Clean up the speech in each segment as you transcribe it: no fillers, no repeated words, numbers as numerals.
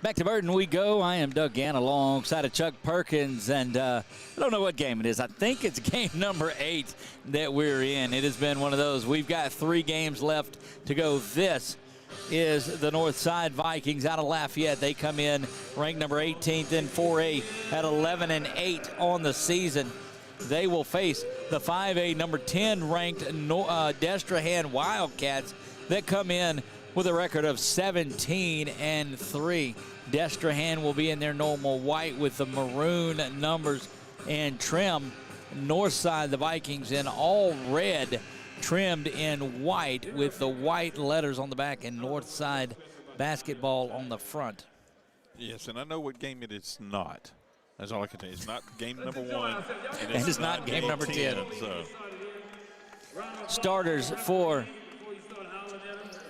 Back to Burton we go. I am Doug Gann alongside of Chuck Perkins, and I don't know what game it is. I think it's game number 8 that we're in. It has been one of those. We've got 3 games left to go. This is the Northside Vikings out of Lafayette. They come in ranked number 18th in 4A at 11-8 on the season. They will face the 5A number 10 ranked Destrehan Wildcats that come in with a record of 17-3. Destrehan will be in their normal white with the maroon numbers and trim. Northside, the Vikings, in all red, trimmed in white with the white letters on the back, and Northside basketball on the front. Yes, and I know what game it is not. That's all I can tell you. It's not game number 1. And it's not game number 10. So. Starters for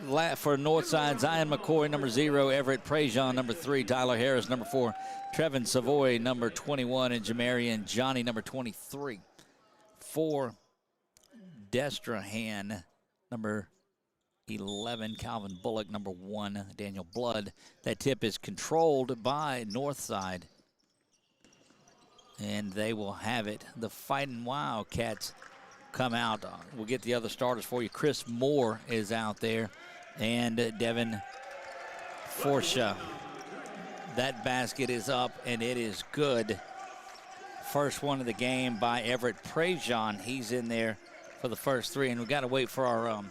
Northside: Zion McCoy, number 0, Everett Prejean, number 3, Tyler Harris, number 4, Trevin Savoy, number 21, and Jamarian Johnny, number 23. For Destrehan, number 11, Calvin Bullock, number 1, Daniel Blood. That tip is controlled by Northside, and they will have it. The Fighting Wildcats come out. We'll get the other starters for you. Chris Moore is out there, and Devin Forsha. That basket is up, and it is good. First one of the game by Everett Prejean. He's in there for the first 3, and we've got to wait for our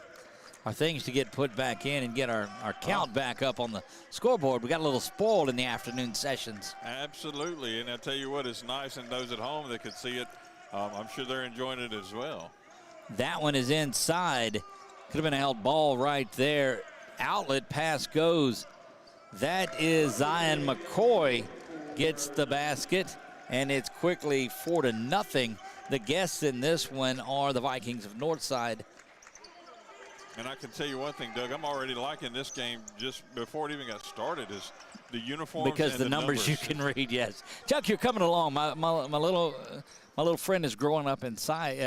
things to get put back in and get our count back up on the scoreboard. We got a little spoiled in the afternoon sessions. Absolutely, and I tell you what, it's nice, and those at home that could see it, I'm sure they're enjoying it as well. That one is inside. Could have been a held ball right there. Outlet pass goes. That is Zion McCoy gets the basket, and it's quickly 4-0. The guests in this one are the Vikings of Northside. And I can tell you one thing, Doug, I'm already liking this game just before it even got started, is the uniforms because and the numbers you can read. Yes, Chuck, you're coming along. My little friend is growing up inside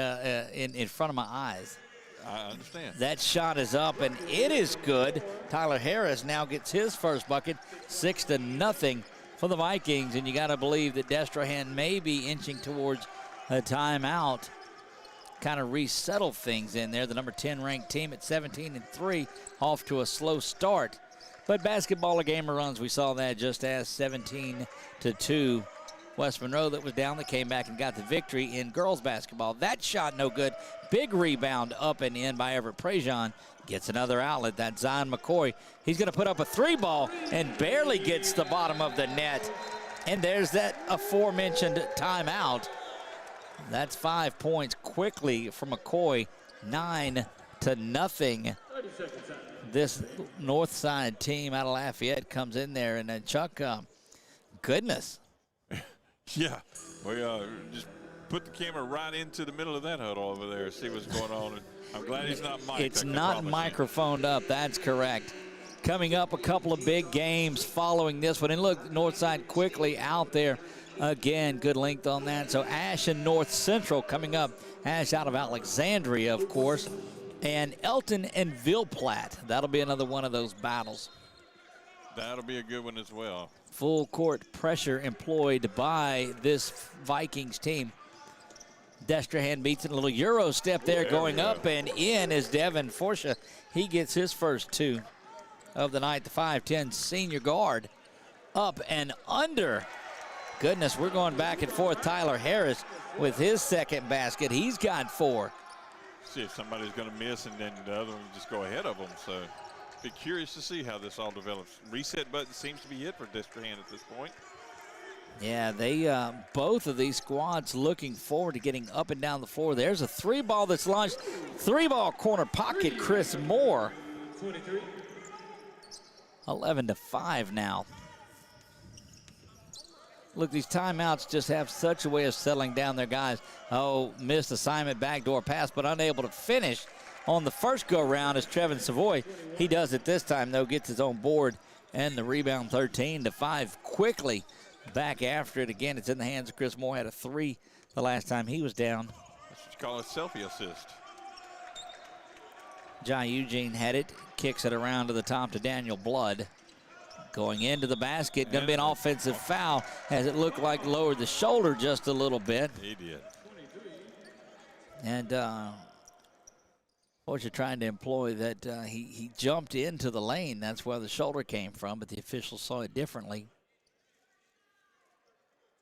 in front of my eyes. I understand. That shot is up, and it is good. Tyler Harris now gets his first bucket, 6-0 for the Vikings, and you got to believe that Destrehan may be inching towards a timeout. Kind of resettle things in there. The number 10 ranked team at 17-3, off to a slow start. But basketball, a game of runs. We saw that just as 17-2. West Monroe that was down, that came back and got the victory in girls basketball. That shot no good. Big rebound up and in by Everett Prejean. Gets another outlet. That's Zion McCoy. He's going to put up a 3-ball and barely gets the bottom of the net. And there's that aforementioned timeout. That's 5 points quickly for McCoy, 9-0. This Northside team out of Lafayette comes in there, and Chuck, goodness. Yeah, we just put the camera right into the middle of that huddle over there, see what's going on. And I'm glad he's not mic'd. It's not microphoned up, that's correct. Coming up, a couple of big games following this one. And look, Northside quickly out there. Again, good length on that. So Ash and North Central coming up. Ash out of Alexandria, of course. And Elton and Ville Platte. That'll be another one of those battles. That'll be a good one as well. Full court pressure employed by this Vikings team. Destrehan beats it. A little Euro step there, going up and in is Devin Forsha. He gets his first 2 of the night. The 5'10 senior guard. Up and under. Goodness, we're going back and forth. Tyler Harris with his second basket. He's got 4. See if somebody's going to miss and then the other one just go ahead of them. So be curious to see how this all develops. Reset button seems to be it for Destrehan at this point. Yeah, they both of these squads looking forward to getting up and down the floor. There's a 3-ball that's launched. 3-ball corner pocket, Chris Moore. 11-5 now. Look, these timeouts just have such a way of settling down their guys. Oh, missed assignment, backdoor pass, but unable to finish on the first go-round is Trevin Savoy. He does it this time, though, gets his own board, and the rebound 13-5 quickly back after it. Again, it's in the hands of Chris Moore. Had a 3 the last time he was down. That's what you call a selfie assist. Jai Eugene had it, kicks it around to the top to Daniel Blood. Going into the basket, going to be an offensive foul as it looked like lowered the shoulder just a little bit. He did. And what you're trying to employ that he jumped into the lane. That's where the shoulder came from, but the officials saw it differently.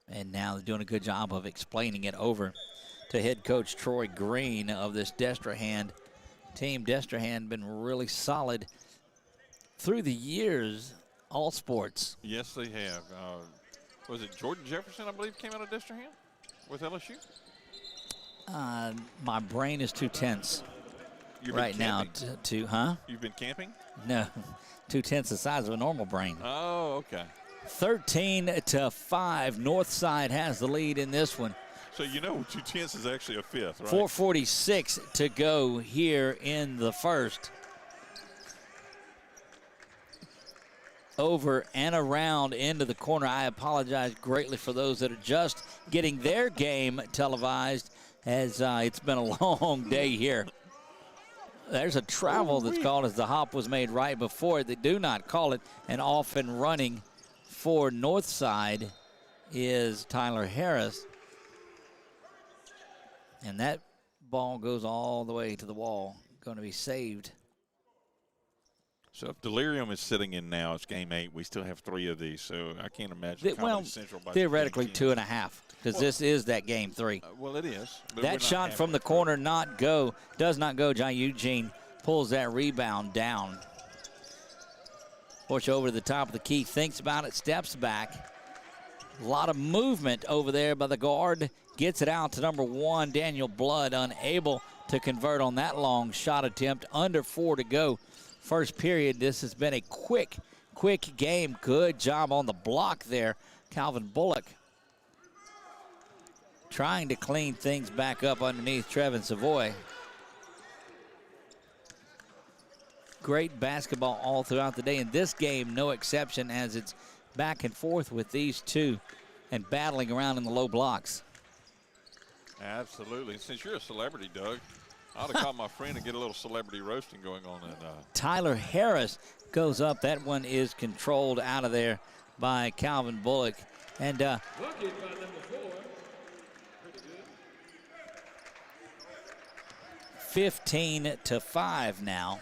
And now they're doing a good job of explaining it over to head coach Troy Green of this Destrehan team. Destrehan been really solid through the years, all sports. Yes, they have. Was it Jordan Jefferson, I believe, came out of Destrehan with LSU? My brain is too tense right now huh? You've been camping? No, 2/10 the size of a normal brain. Oh, okay. 13-5. Northside has the lead in this one. So you know 2/10 is actually a fifth, right? 4:46 to go here in the first. Over and around into the corner. I apologize greatly for those that are just getting their game televised, as it's been a long day here. There's a travel that's called as the hop was made right before it. They do not call it. And off and running for Northside is Tyler Harris. And that ball goes all the way to the wall. Going to be saved. So if Delirium is sitting in now, it's game 8. We still have 3 of these, so I can't imagine. Well, theoretically 2.5, because this is that game 3. Well, it is. That shot from the corner does not go. John Eugene pulls that rebound down. Push over to the top of the key, thinks about it, steps back. A lot of movement over there by the guard. Gets it out to number 1, Daniel Blood, unable to convert on that long shot attempt. Under 4 to go. First period, this has been a quick game. Good job on the block there. Calvin Bullock trying to clean things back up underneath Trevin Savoy. Great basketball all throughout the day. In this game, no exception, as it's back and forth with these two and battling around in the low blocks. Absolutely. Since you're a celebrity, Doug, I ought to call my friend and get a little celebrity roasting going on. Tyler Harris goes up. That one is controlled out of there by Calvin Bullock. And 15-5 now.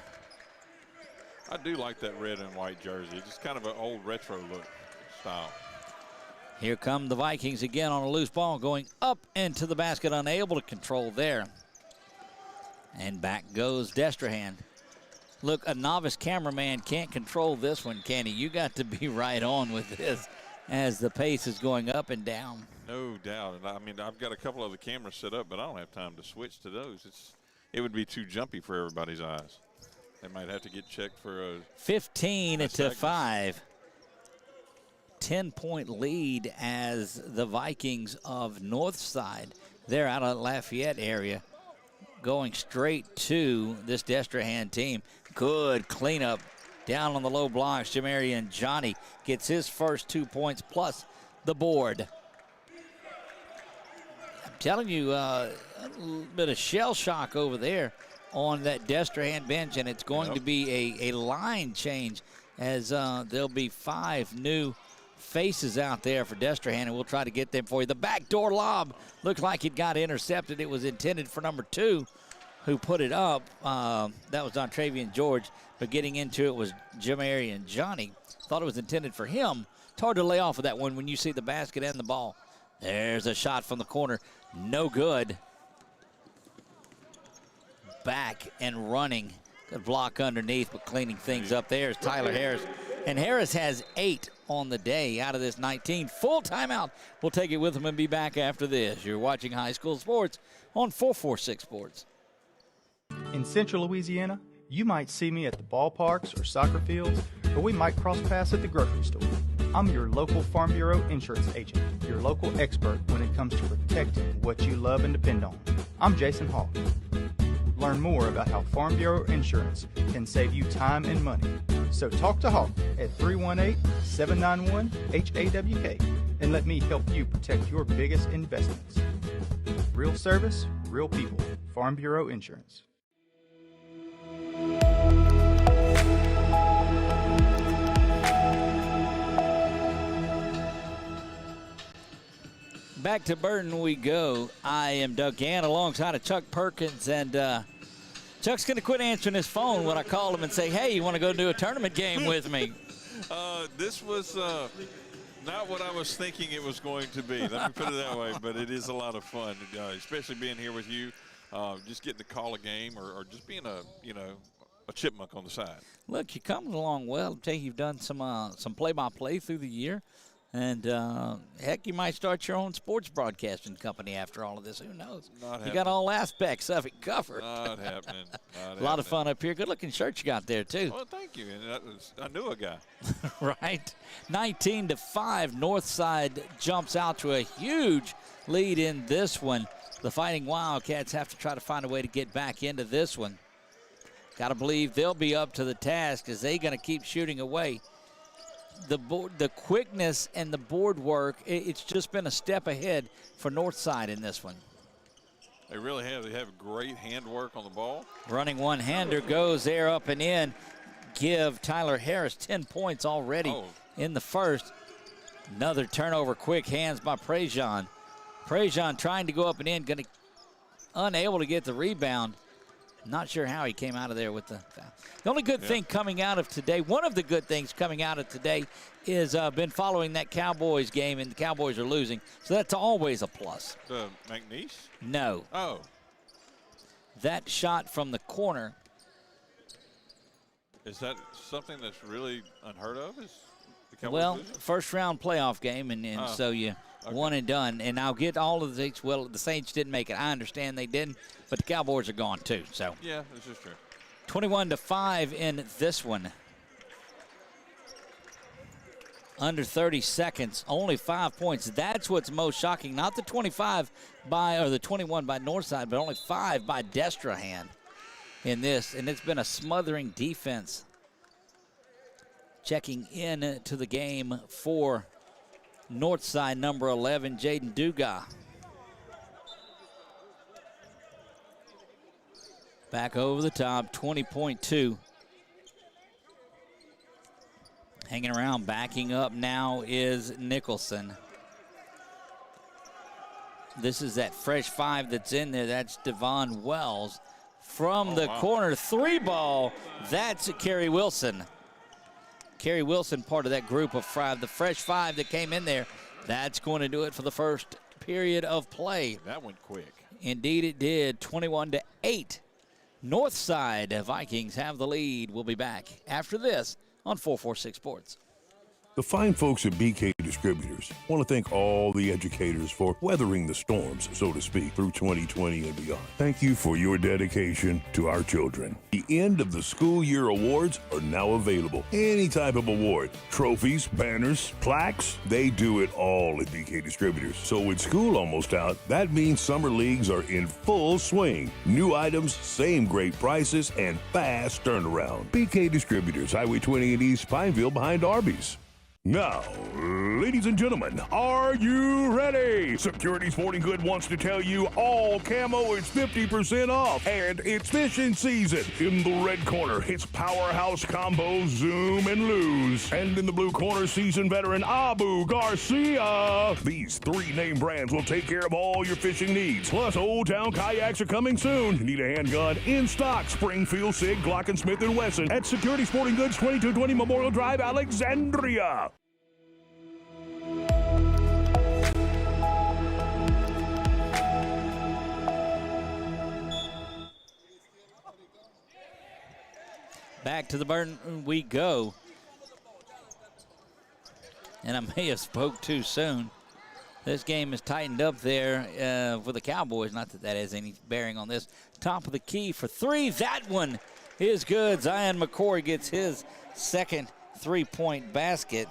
I do like that red and white jersey. It's just kind of an old retro look style. Here come the Vikings again on a loose ball, going up into the basket, unable to control there. And back goes Destrehan. Look, a novice cameraman can't control this one, can he? You got to be right on with this as the pace is going up and down. No doubt. And I mean, I've got a couple of the cameras set up, but I don't have time to switch to those. It would be too jumpy for everybody's eyes. They might have to get checked for 15-5. 10-point lead as the Vikings of Northside. They're out of Lafayette area, going straight to this Destrehan team. Good cleanup down on the low blocks. Jamarian Johnny gets his first 2 points plus the board. I'm telling you, a little bit of shell shock over there on that Destrehan bench, and it's going to be a line change as there'll be 5 new faces out there for Destrehan, and we'll try to get them for you. The backdoor lob looks like it got intercepted. It was intended for number 2, who put it up. That was on Travian George, but getting into it was Jamarian Johnny. Thought it was intended for him. It's hard to lay off of that one when you see the basket and the ball. There's a shot from the corner. No good. Back and running. Good block underneath, but cleaning things up there is Tyler Harris. And Harris has 8 on the day out of this 19. Full timeout. We'll take it with him and be back after this. You're watching High School Sports on 446 Sports. In Central Louisiana, you might see me at the ballparks or soccer fields, or we might cross paths at the grocery store. I'm your local Farm Bureau insurance agent, your local expert when it comes to protecting what you love and depend on. I'm Jason Hawk. Learn more about how Farm Bureau Insurance can save you time and money. So talk to Hawk at 318-791-HAWK and let me help you protect your biggest investments. Real service, real people. Farm Bureau Insurance. Back to Burton we go. I am Doug Gann alongside of Chuck Perkins, and Chuck's going to quit answering his phone when I call him and say, hey, you want to go do a tournament game with me? This was not what I was thinking it was going to be. Let me put it that way, but it is a lot of fun, especially being here with you, just getting to call a game or just being a chipmunk on the side. Look, you're coming along well. I'll tell you, you've done some play-by-play through the year. And, heck, you might start your own sports broadcasting company after all of this. Who knows? You got all aspects of it covered. Not happening. A lot of fun up here. Good-looking shirt you got there, too. Well, thank you. And I knew a guy. Right. 19-5, Northside jumps out to a huge lead in this one. The Fighting Wildcats have to try to find a way to get back into this one. Got to believe they'll be up to the task as they're going to keep shooting away. The quickness and the board work, it's just been a step ahead for Northside in this one. They really have. They have great handwork on the ball. Running one-hander goes there up and in. Give Tyler Harris 10 points already in the first. Another turnover, quick hands by Prejean. Prejean trying to go up and in, unable to get the rebound. Not sure how he came out of there with the foul. The only good thing coming out of today, one of the good things coming out of today is been following that Cowboys game, and the Cowboys are losing. So that's always a plus. The McNeese? No. Oh. That shot from the corner. Is that something that's really unheard of? Is the Cowboys losing? First round playoff game, and so you one and done. And I'll get all of the the Saints didn't make it. I understand they didn't, but the Cowboys are gone too. So yeah, this is true. 21-5 in this one. Under 30 seconds, only 5 points. That's what's most shocking. Not the 25 or the 21 by Northside, but only 5 by Destrehan in this. And it's been a smothering defense. Checking in to the game for Northside, number 11, Jaden Dugas. Back over the top, 20.2. Hanging around, backing up now is Nicholson. This is that fresh 5 that's in there. That's Devon Wells. From the corner, 3 ball. That's Kerry Wilson. Kerry Wilson, part of that group of 5. The fresh 5 that came in there, that's going to do it for the first period of play. That went quick. Indeed it did, 21-8. Northside Vikings have the lead. We'll be back after this on 446 Sports. The fine folks at BK Distributors want to thank all the educators for weathering the storms, so to speak, through 2020 and beyond. Thank you for your dedication to our children. The end of the school year awards are now available. Any type of award, trophies, banners, plaques, they do it all at BK Distributors. So with school almost out, that means summer leagues are in full swing. New items, same great prices, and fast turnaround. BK Distributors, Highway 20 in East Pineville behind Arby's. Now, ladies and gentlemen, are you ready? Security Sporting Good wants to tell you all camo is 50% off, and it's fishing season. In the red corner, it's Powerhouse Combo Zoom and Lose. And in the blue corner, seasoned veteran Abu Garcia. These 3 name brands will take care of all your fishing needs. Plus, Old Town Kayaks are coming soon. Need a handgun? In stock, Springfield, Sig, Glock & Smith & Wesson at Security Sporting Goods, 2220 Memorial Drive, Alexandria. Back to the Burton we go. And I may have spoke too soon. This game is tightened up there for the Cowboys. Not that that has any bearing on this. Top of the key for 3. That one is good. Zion McCoy gets his second 3-point basket.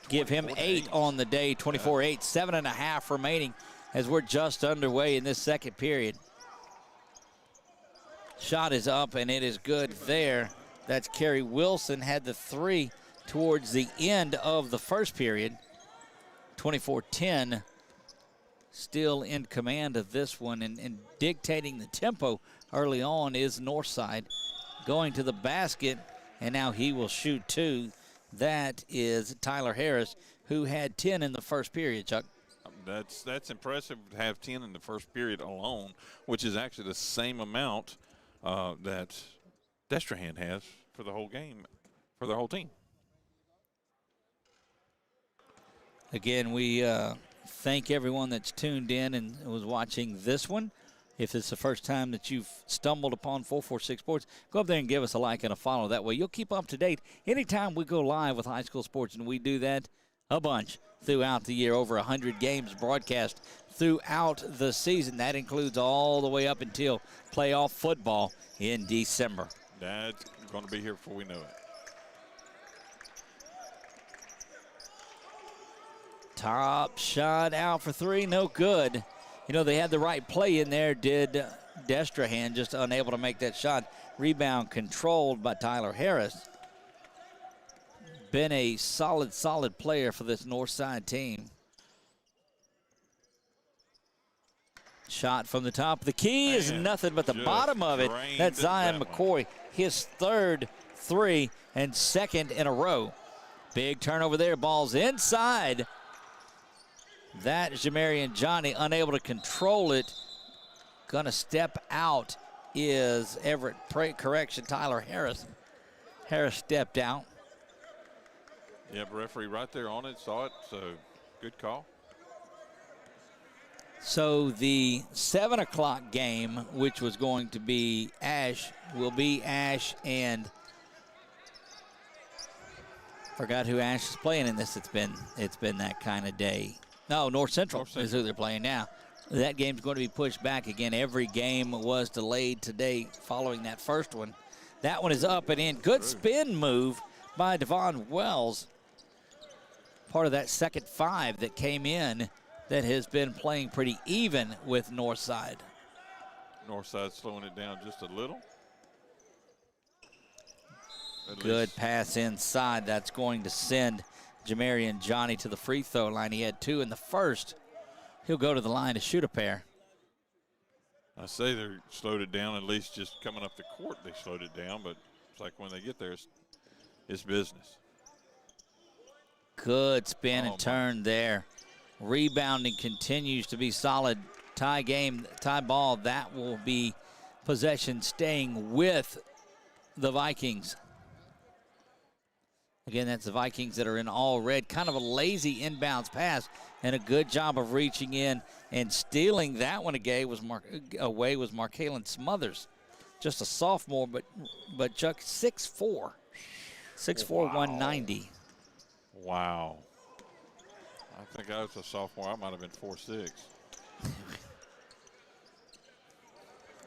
Give him 8 on the day, 24-8, 7.5 remaining as we're just underway in this second period. Shot is up, and it is good there. That's Kerry Wilson, had the 3 towards the end of the first period. 24-10, still in command of this one, and dictating the tempo early on is Northside. Going to the basket, and now he will shoot 2. That is Tyler Harris, who had 10 in the first period, Chuck. That's impressive to have 10 in the first period alone, which is actually the same amount that Destrehan has for the whole game, for the whole team. Again, we thank everyone that's tuned in and was watching this one. If it's the first time that you've stumbled upon 446 Sports, go up there and give us a like and a follow. That way you'll keep up to date anytime we go live with high school sports, and we do that a bunch throughout the year. Over 100 games broadcast throughout the season. That includes all the way up until playoff football in December. That's going to be here before we know it. Top shot out for three, no good. You know, they had the right play in there, did Destrehan, just unable to make that shot. Rebound controlled by Tyler Harris. Been a solid player for this Northside team. Shot from the top of the key is nothing but the bottom of it. That's Zion McCoy, his third three and second in a row. Big turnover there, ball's inside. That is Jamarian Johnny, unable to control it. Gonna step out is Everett. Correction, Tyler Harris. Harris stepped out. Yep, referee right there on it, saw it, so good call. So the 7 o'clock game, which was going to be Ash, will be Ash and forgot who Ash is playing in this. It's been that kind of day. No, North Central is who they're playing now. That game's going to be pushed back again. Every game was delayed today following that first one. That one is up and in. Good spin move by Devon Wells. Part of that second five that came in that has been playing pretty even with Northside. Northside slowing it down just a little. Good pass inside. That's going to send Jamarian Johnny to the free throw line. He had two in the first. He'll go to the line to shoot a pair. I say they slowed it down, at least just coming up the court they slowed it down, but it's like when they get there, it's business. Good spin and turn there. Rebounding continues to be solid. Tie game, tie ball. That will be possession staying with the Vikings. Again, that's the Vikings that are in all red. Kind of a lazy inbounds pass and a good job of reaching in and stealing that one away was Markalen Smothers. Just a sophomore, but Chuck 6'4". 6'4", 190. Wow. I think I was a sophomore. I might have been 4'6".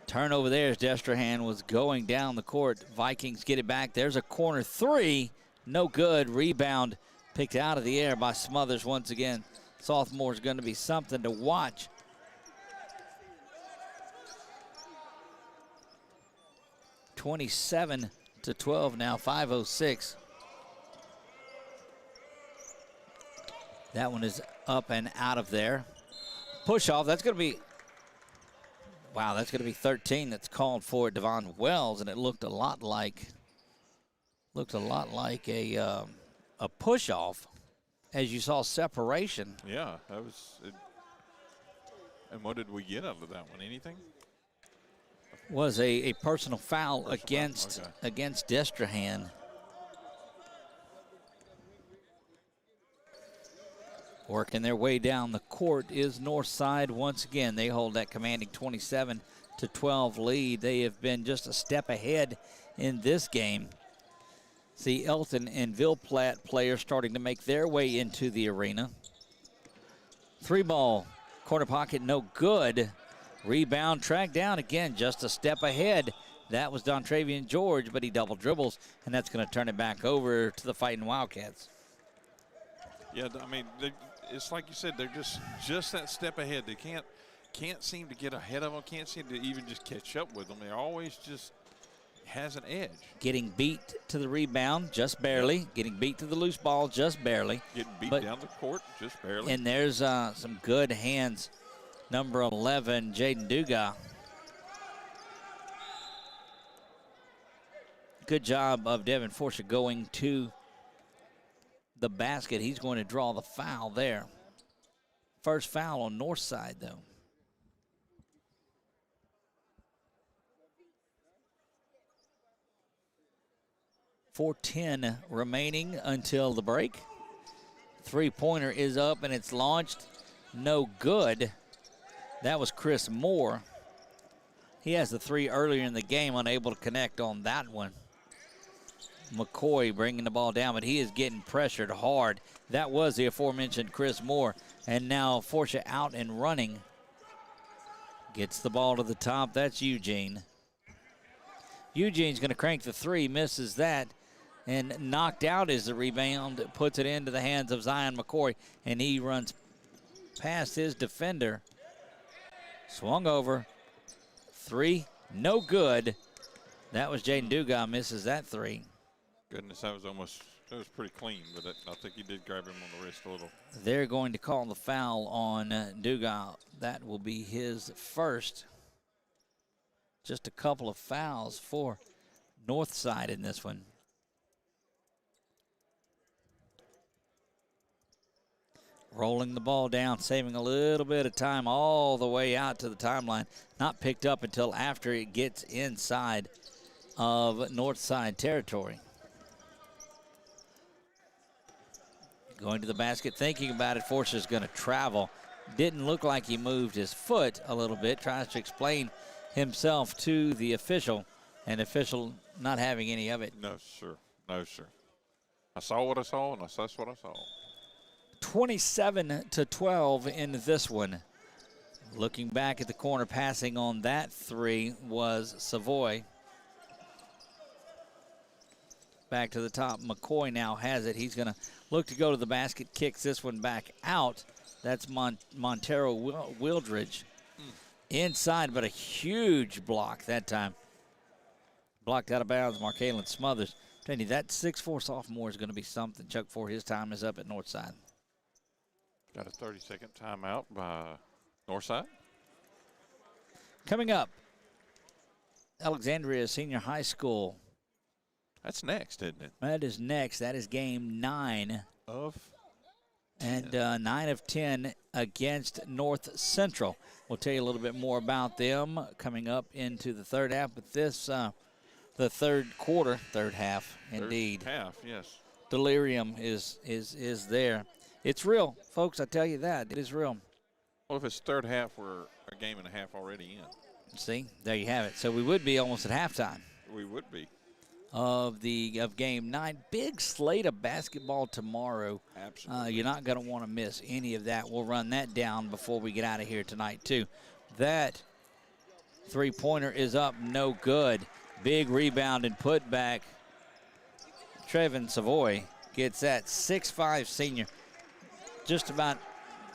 Turnover there as Destrehan was going down the court. Vikings get it back. There's a corner three. No good. Rebound picked out of the air by Smothers once again. Sophomore's going to be something to watch. (27-12) now, 5:06. That one is up and out of there. Push off. That's going to be, wow, that's going to be 13 that's called for Devon Wells, and it looked a lot like a push off as you saw separation. Yeah, that was it. And what did we get out of that one? Anything? Was a personal foul against Destrehan. Working their way down the court is Northside once again. They hold that commanding 27-12 lead. They have been just a step ahead in this game. See Elton and Ville Platte players starting to make their way into the arena. Three ball, corner pocket, no good. Rebound, track down again, just a step ahead. That was Dontravian George, but he double dribbles, and that's going to turn it back over to the Fighting Wildcats. Yeah, I mean, it's like you said, they're just that step ahead. They can't seem to get ahead of them, can't seem to even just catch up with them. They're always just has an edge. Getting beat to the rebound, just barely. Yep. Getting beat to the loose ball, just barely. Getting beat down the court, just barely. And there's some good hands. Number 11, Jaden Duga. Good job of Devin Forsher going to the basket. He's going to draw the foul there. First foul on Northside, though. 4:10 remaining until the break. Three-pointer is up and it's launched. No good. That was Chris Moore. He has the three earlier in the game, unable to connect on that one. McCoy bringing the ball down, but he is getting pressured hard. That was the aforementioned Chris Moore. And now Forsha out and running. Gets the ball to the top. That's Eugene. Eugene's going to crank the three, misses that. And knocked out is the rebound, puts it into the hands of Zion McCoy, and he runs past his defender. Swung over. Three, no good. That was Jaden Dugas, misses that three. Goodness, that was pretty clean, but I think he did grab him on the wrist a little. They're going to call the foul on Dugas. That will be his first. Just a couple of fouls for Northside in this one. Rolling the ball down, saving a little bit of time all the way out to the timeline. Not picked up until after it gets inside of Northside territory. Going to the basket, thinking about it. Forsha's going to travel. Didn't look like he moved his foot a little bit. Tries to explain himself to the official, and the official not having any of it. No, sir. No, sir. I saw what I saw, and that's what I saw. 27-12 in this one. Looking back at the corner, passing on that three was Savoy. Back to the top. McCoy now has it. He's going to look to go to the basket, kicks this one back out. That's Montero Wildridge. Inside, but a huge block that time. Blocked out of bounds, Markalen Smothers. Tell you, that 6'4" sophomore is going to be something. Chuck Ford, his time is up at Northside. Got a 30-second timeout by Northside. Coming up, Alexandria Senior High School. That's next, isn't it? That is next. That is game 9. Of 10. And 9 of 10 against North Central. We'll tell you a little bit more about them coming up into the third half. But this, the third half, indeed. Third half, yes. Delirium is there. It's real, folks. I tell you that. It is real. Well, if it's third half, we're a game and a half already in. See, there you have it. So we would be almost at halftime. We would be. Of game 9. Big slate of basketball tomorrow. Absolutely. You're not going to want to miss any of that. We'll run that down before we get out of here tonight, too. That three-pointer is up, no good. Big rebound and put back. Trevin Savoy gets that 6'5" senior. Just about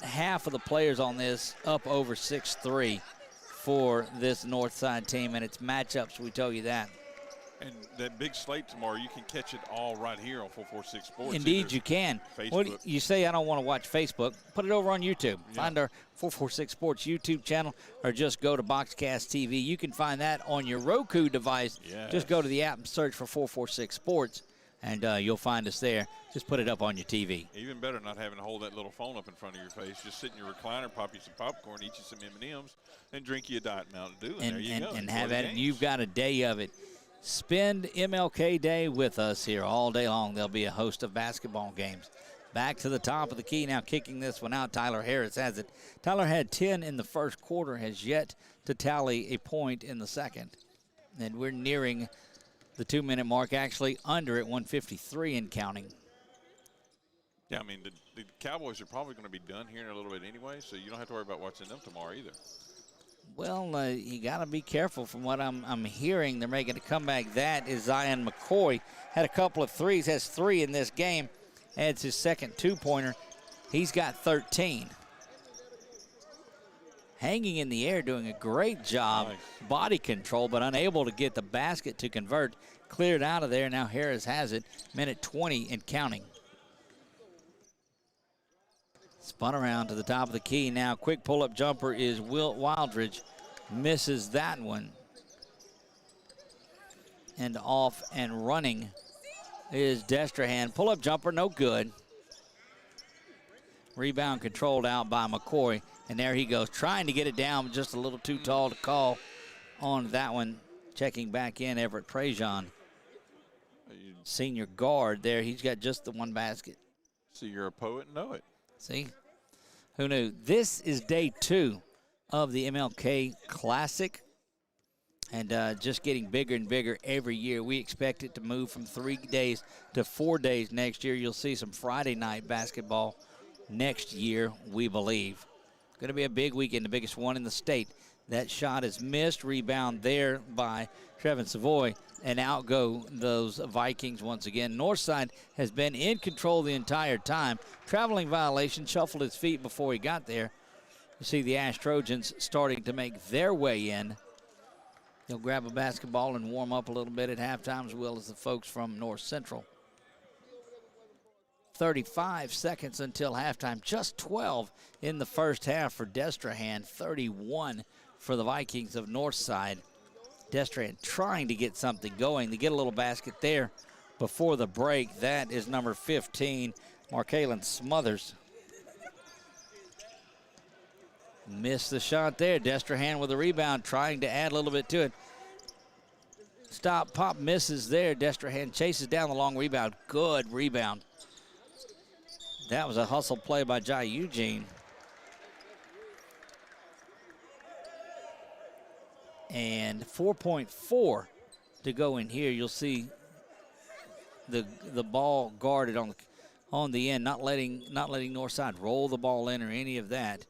half of the players on this up over 6'3" for this Northside team, and it's matchups, we tell you that. And that big slate tomorrow, you can catch it all right here on 446 Sports. Indeed, you can. Well, you say I don't want to watch Facebook. Put it over on YouTube. Yeah. Find our 446 Sports YouTube channel, or just go to Boxcast TV. You can find that on your Roku device. Yes. Just go to the app and search for 446 Sports, and you'll find us there. Just put it up on your TV. Even better not having to hold that little phone up in front of your face. Just sit in your recliner, pop you some popcorn, eat you some M&Ms, and drink you a Diet Mountain Dew, and there you go. And have at it. You've got a day of it. Spend MLK Day with us here all day long. There'll be a host of basketball games. Back to the top of the key now, kicking this one out. Tyler Harris has it. Tyler had 10 in the first quarter, has yet to tally a point in the second. And we're nearing the 2-minute mark, actually under at 1:53 and counting. Yeah, I mean, the Cowboys are probably going to be done here in a little bit anyway, so you don't have to worry about watching them tomorrow either. Well, you got to be careful. From what I'm hearing, they're making a comeback. That is Zion McCoy. Had a couple of threes, has 3 in this game. Adds his second two-pointer. He's got 13. Hanging in the air, doing a great job. Nice. Body control, but unable to get the basket to convert. Cleared out of there. Now Harris has it. Minute 20 and counting. Spun around to the top of the key. Now quick pull-up jumper is Wilt Wildridge. Misses that one. And off and running is Destrehan. Pull-up jumper, no good. Rebound controlled out by McCoy. And there he goes, trying to get it down, just a little too tall to call on that one. Checking back in, Everett Prejean. Senior guard there. He's got just the one basket. So you're a poet and know it. See? Who knew? This is day 2 of the MLK Classic. And just getting bigger and bigger every year. We expect it to move from 3 days to 4 days next year. You'll see some Friday night basketball next year, we believe. Going to be a big weekend, the biggest one in the state. That shot is missed. Rebound there by Trevin Savoy. And out go those Vikings once again. Northside has been in control the entire time. Traveling violation, shuffled his feet before he got there. You see the Ash Trojans starting to make their way in. They'll grab a basketball and warm up a little bit at halftime, as well as the folks from North Central. 35 seconds until halftime. Just 12 in the first half for Destrehan. 31 for the Vikings of Northside. Destrehan trying to get something going. They get a little basket there before the break. That is number 15, Markalen Smothers. Missed the shot there. Destrehan with a rebound, trying to add a little bit to it. Stop, pop, misses there. Destrehan chases down the long rebound. Good rebound. That was a hustle play by Jai Eugene. And 4.4 to go in here. You'll see the ball guarded on the end, not letting Northside roll the ball in or any of that.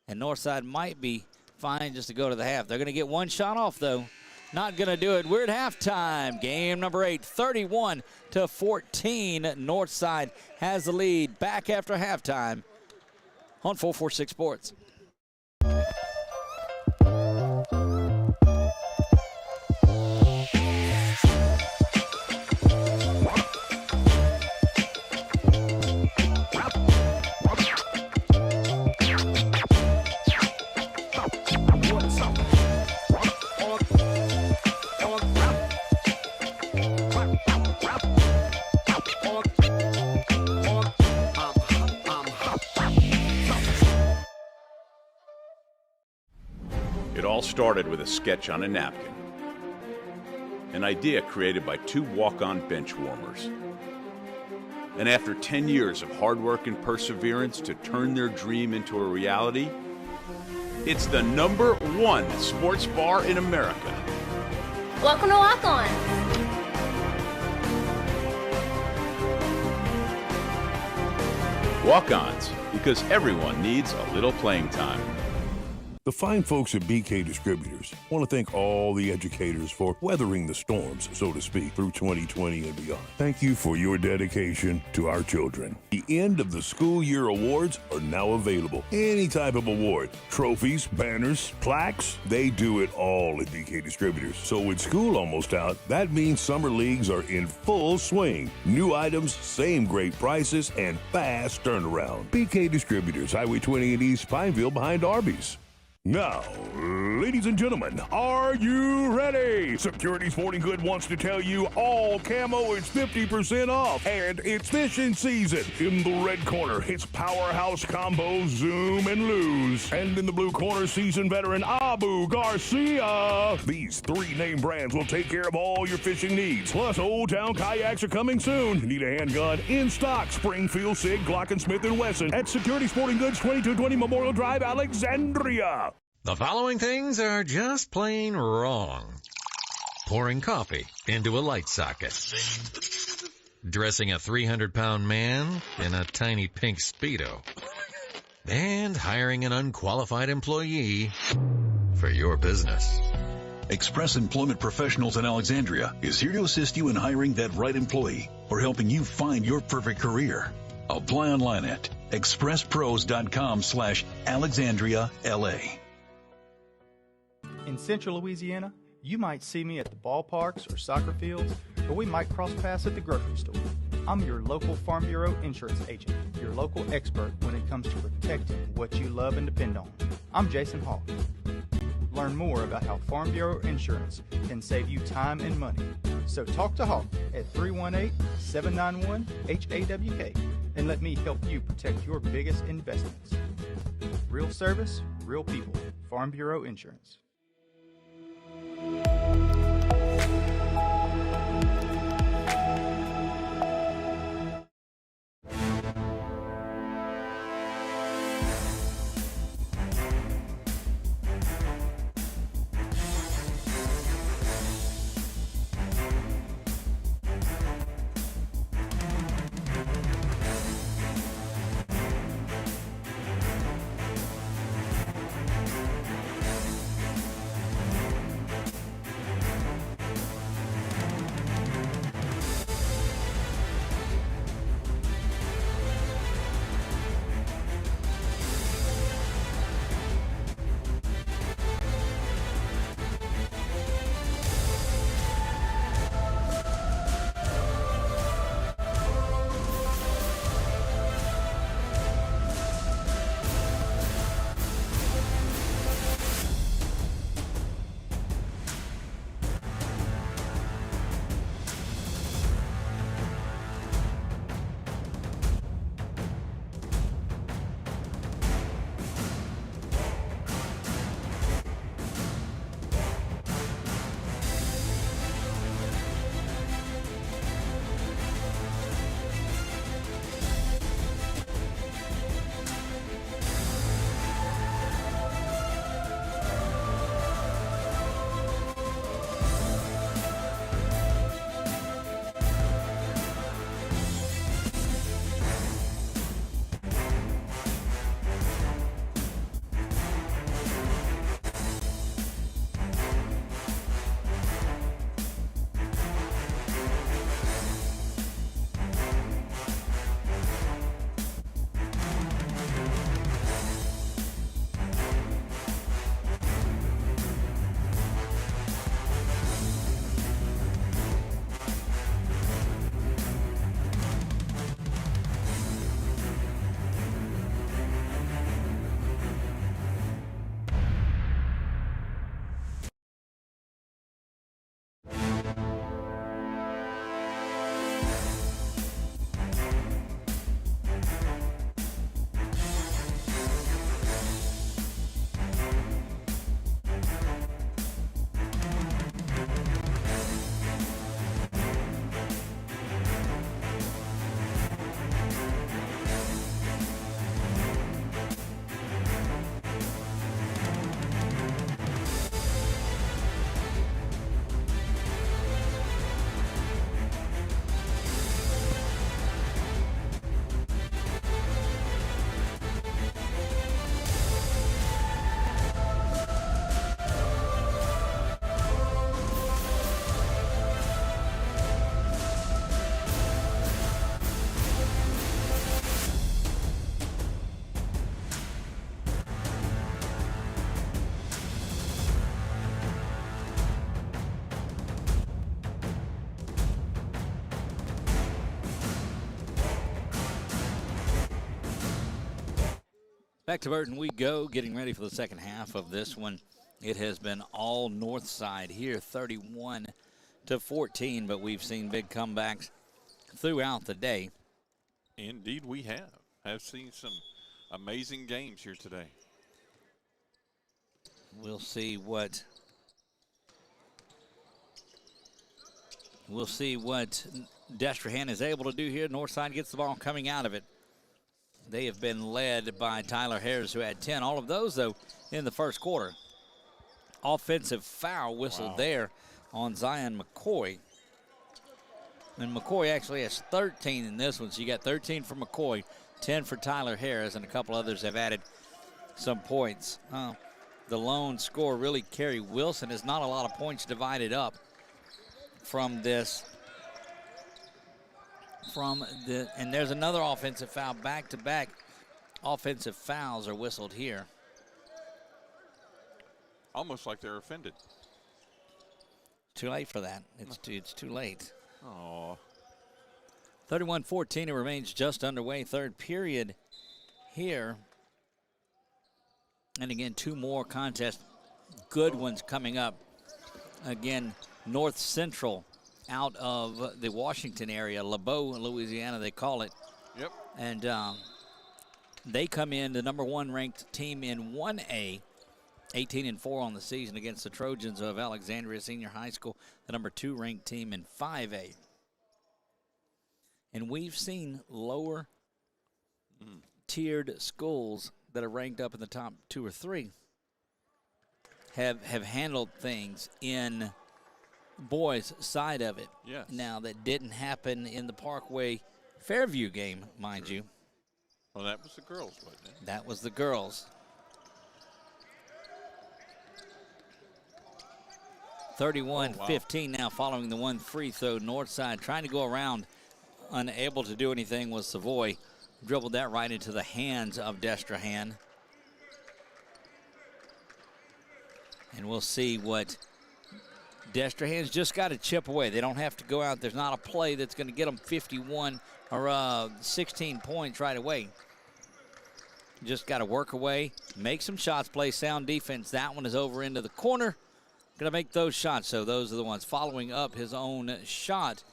And Northside might be fine just to go to the half. They're going to get one shot off, though. Not going to do it. We're at halftime. Game number 8, 31-14. Northside has the lead. Back after halftime on 446 Sports. It all started with a sketch on a napkin. An idea created by 2 walk-on bench warmers. And after 10 years of hard work and perseverance to turn their dream into a reality, it's the #1 sports bar in America. Welcome to Walk On. Walk-ons, because everyone needs a little playing time. The fine folks at BK Distributors want to thank all the educators for weathering the storms, so to speak, through 2020 and beyond. Thank you for your dedication to our children. The end of the school year awards are now available. Any type of award, trophies, banners, plaques, they do it all at BK Distributors. So with school almost out, that means summer leagues are in full swing. New items, same great prices, and fast turnaround. BK Distributors, Highway 20 in East Pineville behind Arby's. Now, ladies and gentlemen, are you ready? Security Sporting Good wants to tell you all camo is 50% off, and it's fishing season. In the red corner, it's Powerhouse Combo, Zoom, and Lose. And in the blue corner, seasoned veteran Abu Garcia. These 3 name brands will take care of all your fishing needs. Plus, Old Town Kayaks are coming soon. Need a handgun? In stock, Springfield, Sig, Glock & Smith & Wesson at Security Sporting Goods, 2220 Memorial Drive, Alexandria. The following things are just plain wrong. Pouring coffee into a light socket. Dressing a 300-pound man in a tiny pink Speedo. And hiring an unqualified employee for your business. Express Employment Professionals in Alexandria is here to assist you in hiring that right employee or helping you find your perfect career. Apply online at expresspros.com/AlexandriaLA. In Central Louisiana, you might see me at the ballparks or soccer fields, or we might cross paths at the grocery store. I'm your local Farm Bureau insurance agent, your local expert when it comes to protecting what you love and depend on. I'm Jason Hawk. Learn more about how Farm Bureau insurance can save you time and money. So talk to Hawk at 318-791-HAWK and let me help you protect your biggest investments. Real service, real people. Farm Bureau Insurance. Back to Burton we go, getting ready for the second half of this one. It has been all Northside here, 31-14, but we've seen big comebacks throughout the day. Indeed, we have seen some amazing games here today. We'll see what Destrehan is able to do here. Northside gets the ball coming out of it. They have been led by Tyler Harris, who had 10. All of those, though, in the first quarter. Offensive foul whistled there on Zion McCoy. And McCoy actually has 13 in this one, so you got 13 for McCoy, 10 for Tyler Harris, and a couple others have added some points. The lone scorer, really, Kerry Wilson, is not a lot of points divided up from this. And there's another offensive foul. Back-to-back offensive fouls are whistled here. Almost like they're offended. Too late for that. It's too late. Oh. 31-14, it remains just underway. Third period here. And again, two more contests. Good ones coming up. Again, North Central out of the Washington area, LeBeau, Louisiana, they call it. Yep. And they come in the number 1 ranked team in 1A, 18-4 on the season against the Trojans of Alexandria Senior High School, the number 2 ranked team in 5A. And we've seen lower tiered schools that are ranked up in the top 2 or 3 have handled things in boys' side of it. Yes. Now, that didn't happen in the Parkway Fairview game, mind you. Well, that was the girls, wasn't it? That was the girls. 31-15 now following the 1 free throw. Northside trying to go around, unable to do anything was Savoy. Dribbled that right into the hands of Destrehan. And we'll see what Destrehan's just got to chip away. They don't have to go out. There's not a play that's going to get them 51 or 16 points right away. Just got to work away, make some shots, play sound defense. That one is over into the corner. Going to make those shots. So those are the ones. Following up his own shot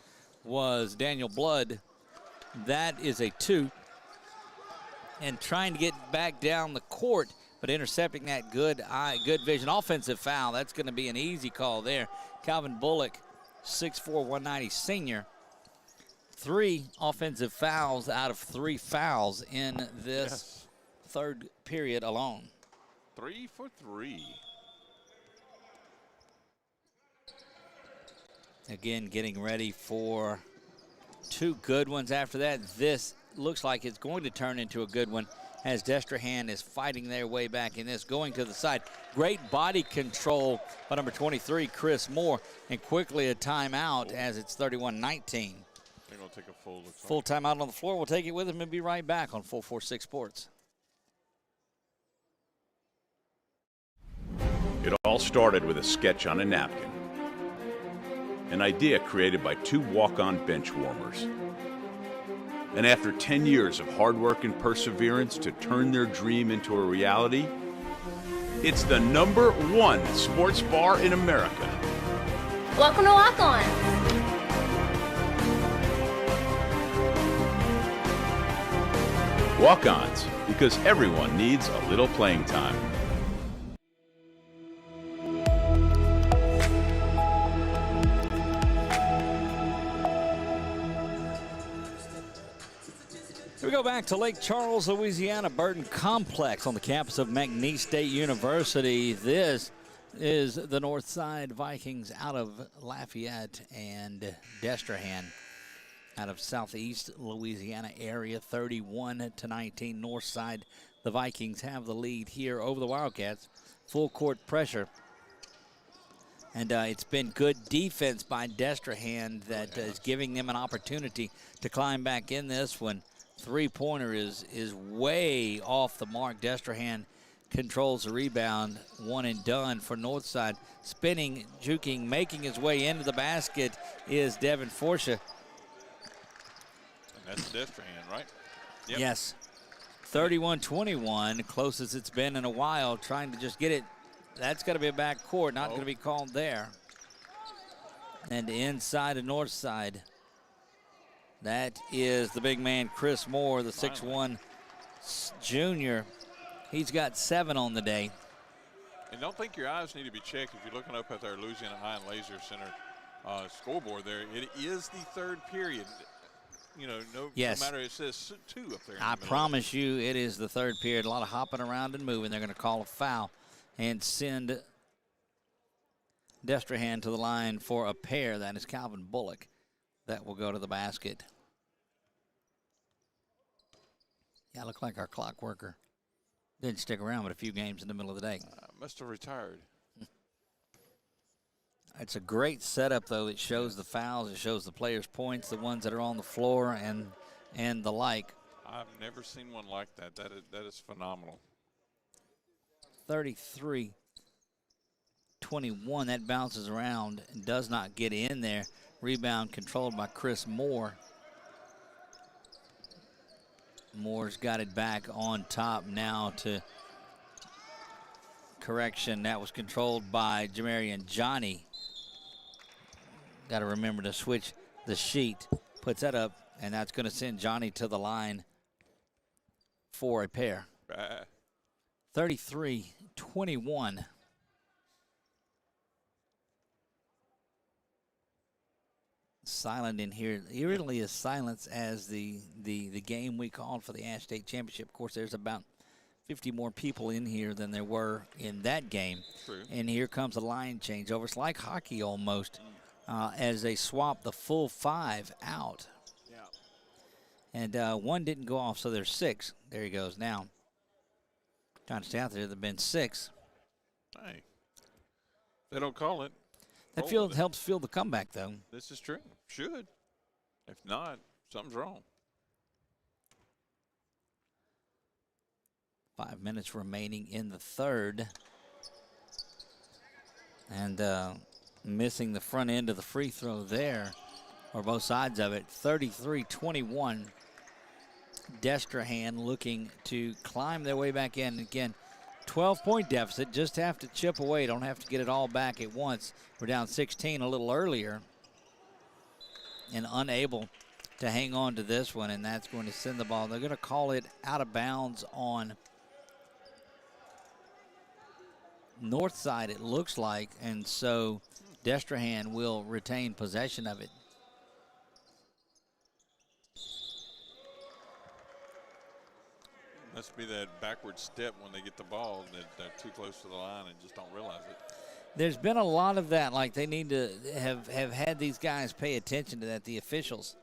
was Daniel Blood. That is a 2. And trying to get back down the court, but intercepting that good vision. Offensive foul. That's going to be an easy call there. Calvin Bullock, 6'4", 190 senior. 3 offensive fouls out of 3 fouls in this third period alone. 3 for 3. Again, getting ready for 2 good ones after that. This looks like it's going to turn into a good one as Destrehan is fighting their way back in this, going to the side. Great body control by number 23, Chris Moore, and quickly a timeout as it's 31-19. They're going to take a full timeout on the floor. We'll take it with them and be right back on 446 Sports. It all started with a sketch on a napkin. An idea created by 2 walk-on bench warmers. And after 10 years of hard work and perseverance to turn their dream into a reality, it's the number 1 sports bar in America. Welcome to Lock On. Walk-ons, because everyone needs a little playing time. Here we go back to Lake Charles, Louisiana, Burton Complex on the campus of McNeese State University. This is the Northside Vikings out of Lafayette and Destrehan out of southeast Louisiana area, 31-19 Northside. The Vikings have the lead here over the Wildcats. Full court pressure. And it's been good defense by Destrehan that is giving them an opportunity to climb back in this one. Three-pointer is way off the mark. Destrehan controls the rebound. One and done for Northside. Spinning, juking, making his way into the basket is Devin Forsha. And that's Destrehan, right? Yep. Yes. 31-21, closest it's been in a while, trying to just get it. That's got to be a back court, not going to be called there. And inside of Northside, that is the big man, Chris Moore, the 6'1 junior. He's got 7 on the day. And don't think your eyes need to be checked if you're looking up at our Louisiana Ion Laser Center scoreboard there. It is the third period. You know, no matter, it says 2 up there. I promise you it is the third period. A lot of hopping around and moving. They're going to call a foul and send Destrehan to the line for a pair. That is Calvin Bullock. That will go to the basket. Yeah, look like our clock worker didn't stick around but a few games in the middle of the day. Must have retired. It's a great setup, though. It shows the fouls. It shows the players' points, the ones that are on the floor, and the like. I've never seen one like that. That is phenomenal. 33-21. That bounces around and does not get in there. Rebound controlled by Chris Moore. Moore's got it back on top now to correction. That was controlled by Jamarian Johnny. Got to remember to switch the sheet. Puts that up, and that's going to send Johnny to the line for a pair. Ah. 33-21. Silent in here. Eerily as silence as the game we called for the Ash State Championship. Of course, there's about 50 more people in here than there were in that game. True. And here comes a line changeover. It's like hockey almost as they swap the full 5 out. Yeah. And one didn't go off, so there's 6. There he goes now. Trying to stay out there. There have been 6. Hey. They don't call it. That field helps fuel the comeback, though. This is true. Should. If not, something's wrong. 5 minutes remaining in the third. And missing the front end of the free throw there, or both sides of it. 33-21. Destrehan looking to climb their way back in. Again, 12-point deficit. Just have to chip away. Don't have to get it all back at once. We're down 16 a little earlier. And unable to hang on to this one, and that's going to send the ball. They're going to call it out of bounds on Northside, it looks like, and so Destrehan will retain possession of it. Must be that backward step when they get the ball, that they're too close to the line and just don't realize it. There's been a lot of that. Like, they need to have had these guys pay attention to that, the officials.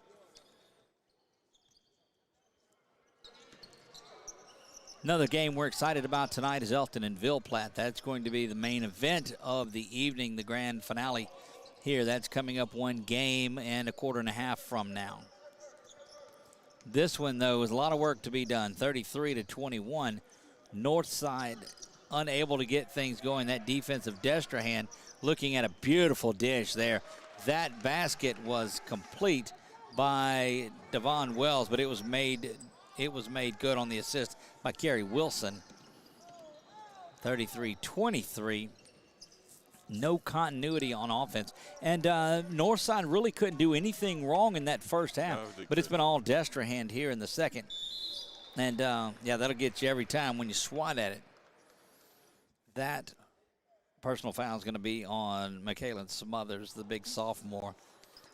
Another game we're excited about tonight is Elton and Ville Platte. That's going to be the main event of the evening, the grand finale here. That's coming up 1 game and a quarter and a half from now. This one, though, is a lot of work to be done. 33-21. Northside unable to get things going. That defense of Destrehan looking at a beautiful dish there. That basket was complete by Devon Wells, but it was made good on the assist by Kerry Wilson. 33-23. No continuity on offense. And Northside really couldn't do anything wrong in that first half, but it's been all Destrehan here in the second. And, yeah, that'll get you every time when you swat at it. That personal foul is going to be on Michaelan Smothers, the big sophomore.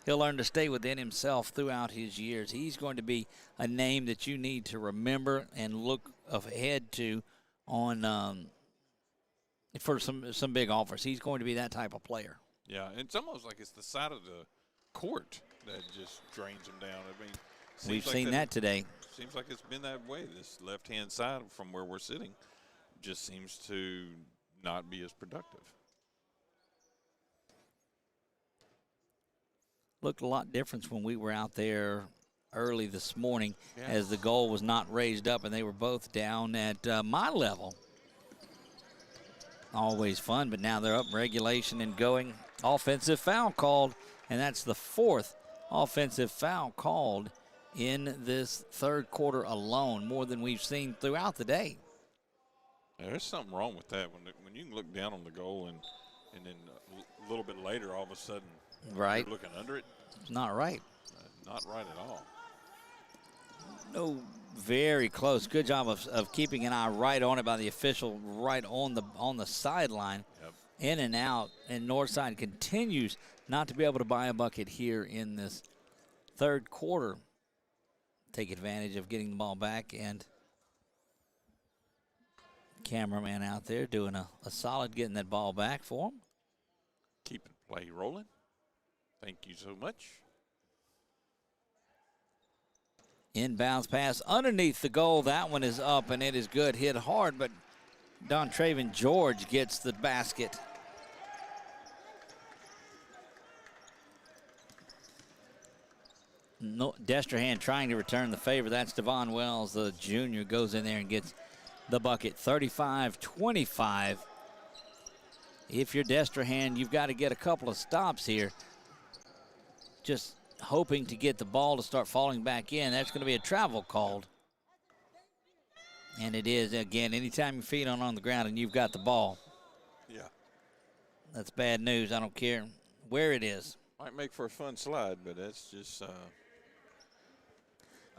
He'll learn to stay within himself throughout his years. He's going to be a name that you need to remember and look ahead to on for some big offers. He's going to be that type of player. Yeah, it's almost like it's the side of the court that just drains him down. I mean, we've seen that today. Seems like it's been that way. This left-hand side from where we're sitting just seems to not be as productive. Looked a lot different when we were out there early this morning as the goal was not raised up and they were both down at my level. Always fun, but now they're up regulation and going. Offensive foul called, and that's the 4th offensive foul called in this third quarter alone, more than we've seen throughout the day. Yeah, there's something wrong with that when you can look down on the goal and then a little bit later all of a sudden right, you're looking under it. It's not right. Not right at all. No, very close. Good job of keeping an eye right on it by the official, right on the sideline. Yep. In and out, and Northside continues not to be able to buy a bucket here in this third quarter. Take advantage of getting the ball back, and cameraman out there doing a solid getting that ball back for him. Keeping play rolling. Thank you so much. Inbounds pass underneath the goal. That one is up, and it is good. Hit hard, but Don Traven George gets the basket. No, Destrehan trying to return the favor. That's Devon Wells, the junior, goes in there and gets the bucket. 35-25. If you're Destrehan, you've got to get a couple of stops here. Just hoping to get the ball to start falling back in. That's going to be a travel called. And it is, again, anytime your feet aren't on the ground and you've got the ball. Yeah. That's bad news. I don't care where it is. Might make for a fun slide, but that's just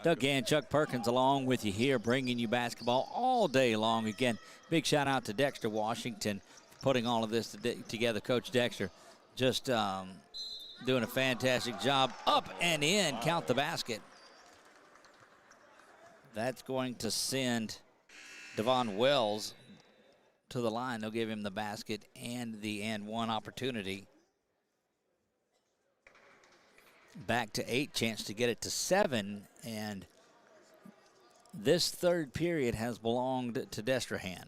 Doug Gann, Chuck Perkins along with you here, bringing you basketball all day long. Again, big shout out to Dexter Washington for putting all of this together. Coach Dexter just doing a fantastic job. Up and in, count the basket. That's going to send Devon Wells to the line. They'll give him the basket and the and one opportunity. Back to 8, chance to get it to 7, and this third period has belonged to Destrehan.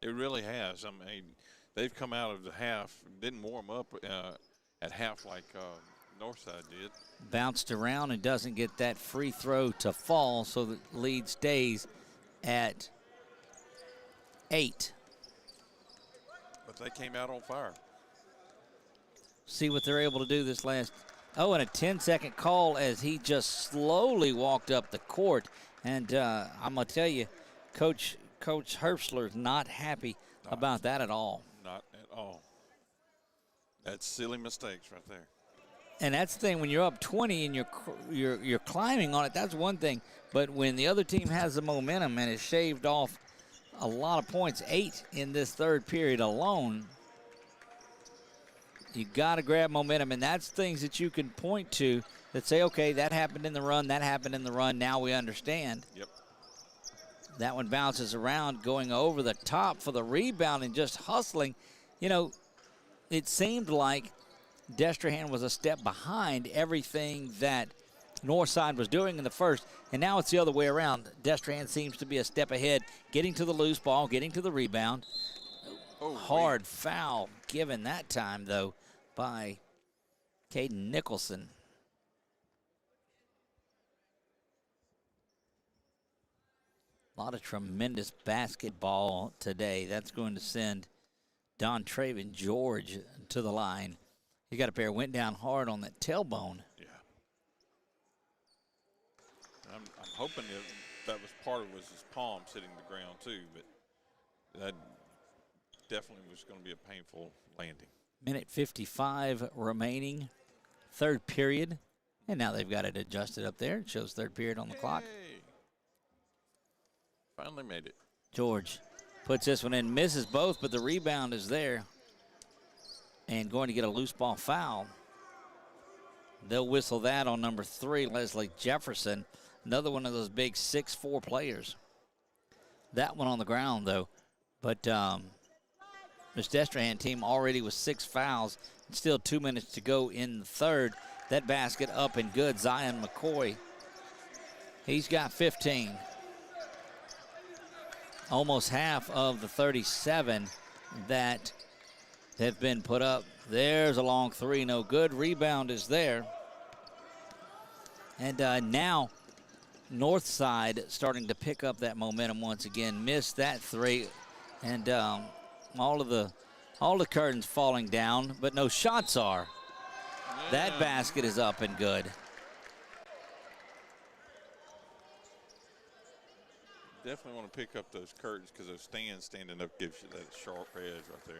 It really has. I mean, they've come out of the half, didn't warm up at half like Northside did. Bounced around and doesn't get that free throw to fall, so the lead stays at 8. But they came out on fire. See what they're able to do this last. Oh, and a 10-second call as he just slowly walked up the court. And I'm going to tell you, Coach Herbstler's not happy about that at all. Not at all. That's silly mistakes right there. And that's the thing, when you're up 20 and you're climbing on it, that's one thing. But when the other team has the momentum and has shaved off a lot of points, 8 in this third period alone, you got to grab momentum. And that's things that you can point to that say, okay, that happened in the run, that happened in the run, now we understand. Yep. That one bounces around, going over the top for the rebound and just hustling. You know, it seemed like Destrehan was a step behind everything that Northside was doing in the first, and now it's the other way around. Destrehan seems to be a step ahead, getting to the loose ball, getting to the rebound. Hard foul given that time, though, by Caden Nicholson. A lot of tremendous basketball today. That's going to send Don Traven George to the line. He got a pair, went down hard on that tailbone. Yeah. I'm hoping that was part of his palm hitting the ground too, but that definitely was going to be a painful landing. Minute 55 remaining, third period. And now they've got it adjusted up there. It shows third period on the clock. Finally made it. George puts this one in, misses both, but the rebound is there. And going to get a loose ball foul. They'll whistle that on number 3, Leslie Jefferson. Another one of those big 6'4" players. That one on the ground, though. But this Destrehan team already with 6 fouls. Still 2 minutes to go in the third. That basket up and good. Zion McCoy, he's got 15. Almost half of the 37 that have been put up. There's a long 3, no good. Rebound is there. And now Northside starting to pick up that momentum once again. Missed that 3, and all the curtains falling down, but no shots are. Yeah. That basket is up and good. Definitely want to pick up those curtains because those stands standing up gives you that sharp edge right there.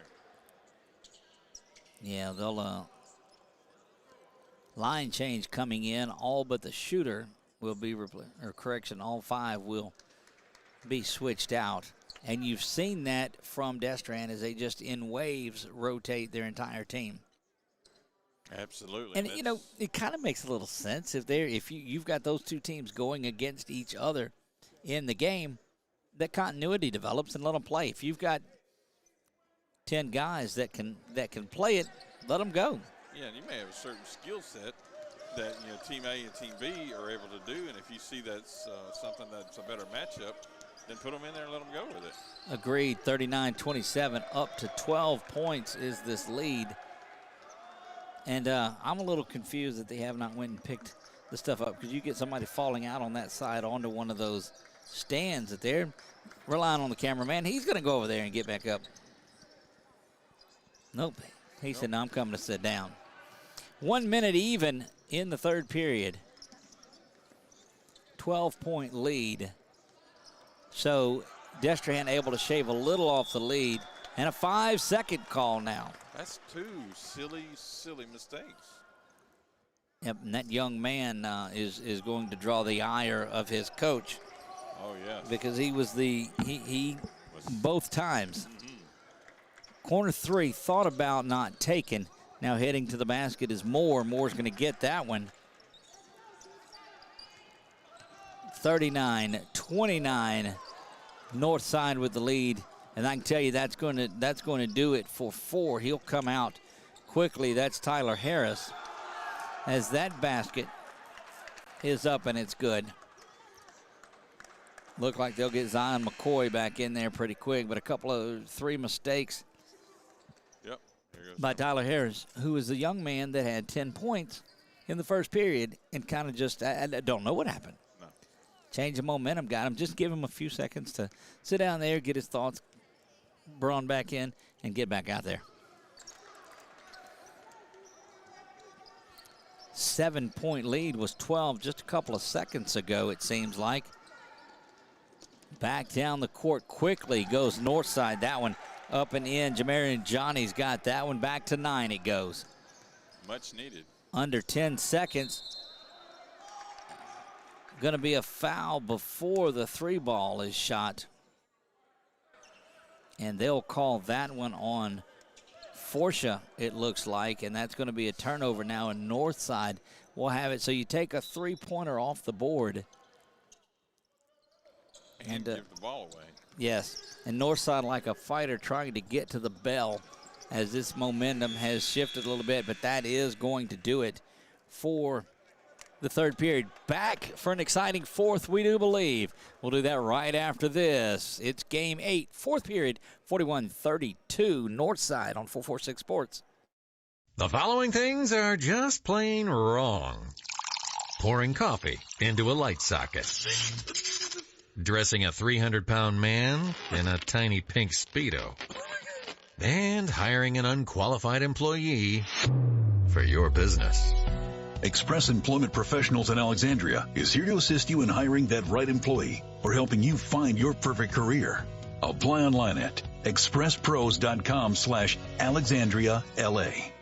Yeah, they'll line change coming in. All but the shooter will be all 5 will be switched out. And you've seen that from Destrehan as they just in waves rotate their entire team. Absolutely. And you know, it kind of makes a little sense if you've got those two teams going against each other in the game, that continuity develops and let them play. If you've got 10 guys that can play it, let them go. Yeah, and you may have a certain skill set that Team A and Team B are able to do, and if you see that's something that's a better matchup, then put them in there and let them go with it. Agreed. 39-27, up to 12 points is this lead. And I'm a little confused that they have not went and picked the stuff up, because you get somebody falling out on that side onto one of those stands that they're relying on the cameraman. He's going to go over there and get back up. Nope. He said, no, I'm coming to sit down. 1 minute even in the third period. 12-point lead. So Destrehan able to shave a little off the lead. And a 5-second call now. That's 2 silly mistakes. Yep, and that young man is going to draw the ire of his coach. Oh, yes. Because he was he both times. Corner three, thought about not taking. Now heading to the basket is Moore. Moore's going to get that one. 39-29, Northside with the lead. And I can tell you that's going to do it for 4. He'll come out quickly. That's Tyler Harris. As that basket is up and it's good. Look like they'll get Zion McCoy back in there pretty quick, but a couple of 3 mistakes by Tyler Harris, who is a young man that had 10 points in the first period and kind of just, I don't know what happened. No. Change the momentum, got him. Just give him a few seconds to sit down there, get his thoughts, brawn back in, and get back out there. 7-point lead was 12 just a couple of seconds ago, it seems like. Back down the court quickly goes Northside. That one up and in. Jamarian Johnny's got that one. Back to 9 it goes. Much needed. Under 10 seconds. Going to be a foul before the 3 ball is shot. And they'll call that one on Forsha, it looks like, and that's going to be a turnover now, and Northside will have it. So you take a 3-pointer off the board. And give the ball away. Yes, and Northside like a fighter trying to get to the bell as this momentum has shifted a little bit, but that is going to do it for the third period. Back for an exciting 4th, we do believe. We'll do that right after this. It's game 8, 4th period, 41-32, Northside on 446 Sports. The following things are just plain wrong. Pouring coffee into a light socket. Dressing a 300-pound man in a tiny pink Speedo. And hiring an unqualified employee for your business. Express Employment Professionals in Alexandria is here to assist you in hiring that right employee or helping you find your perfect career. Apply online at expresspros.com/AlexandriaLA.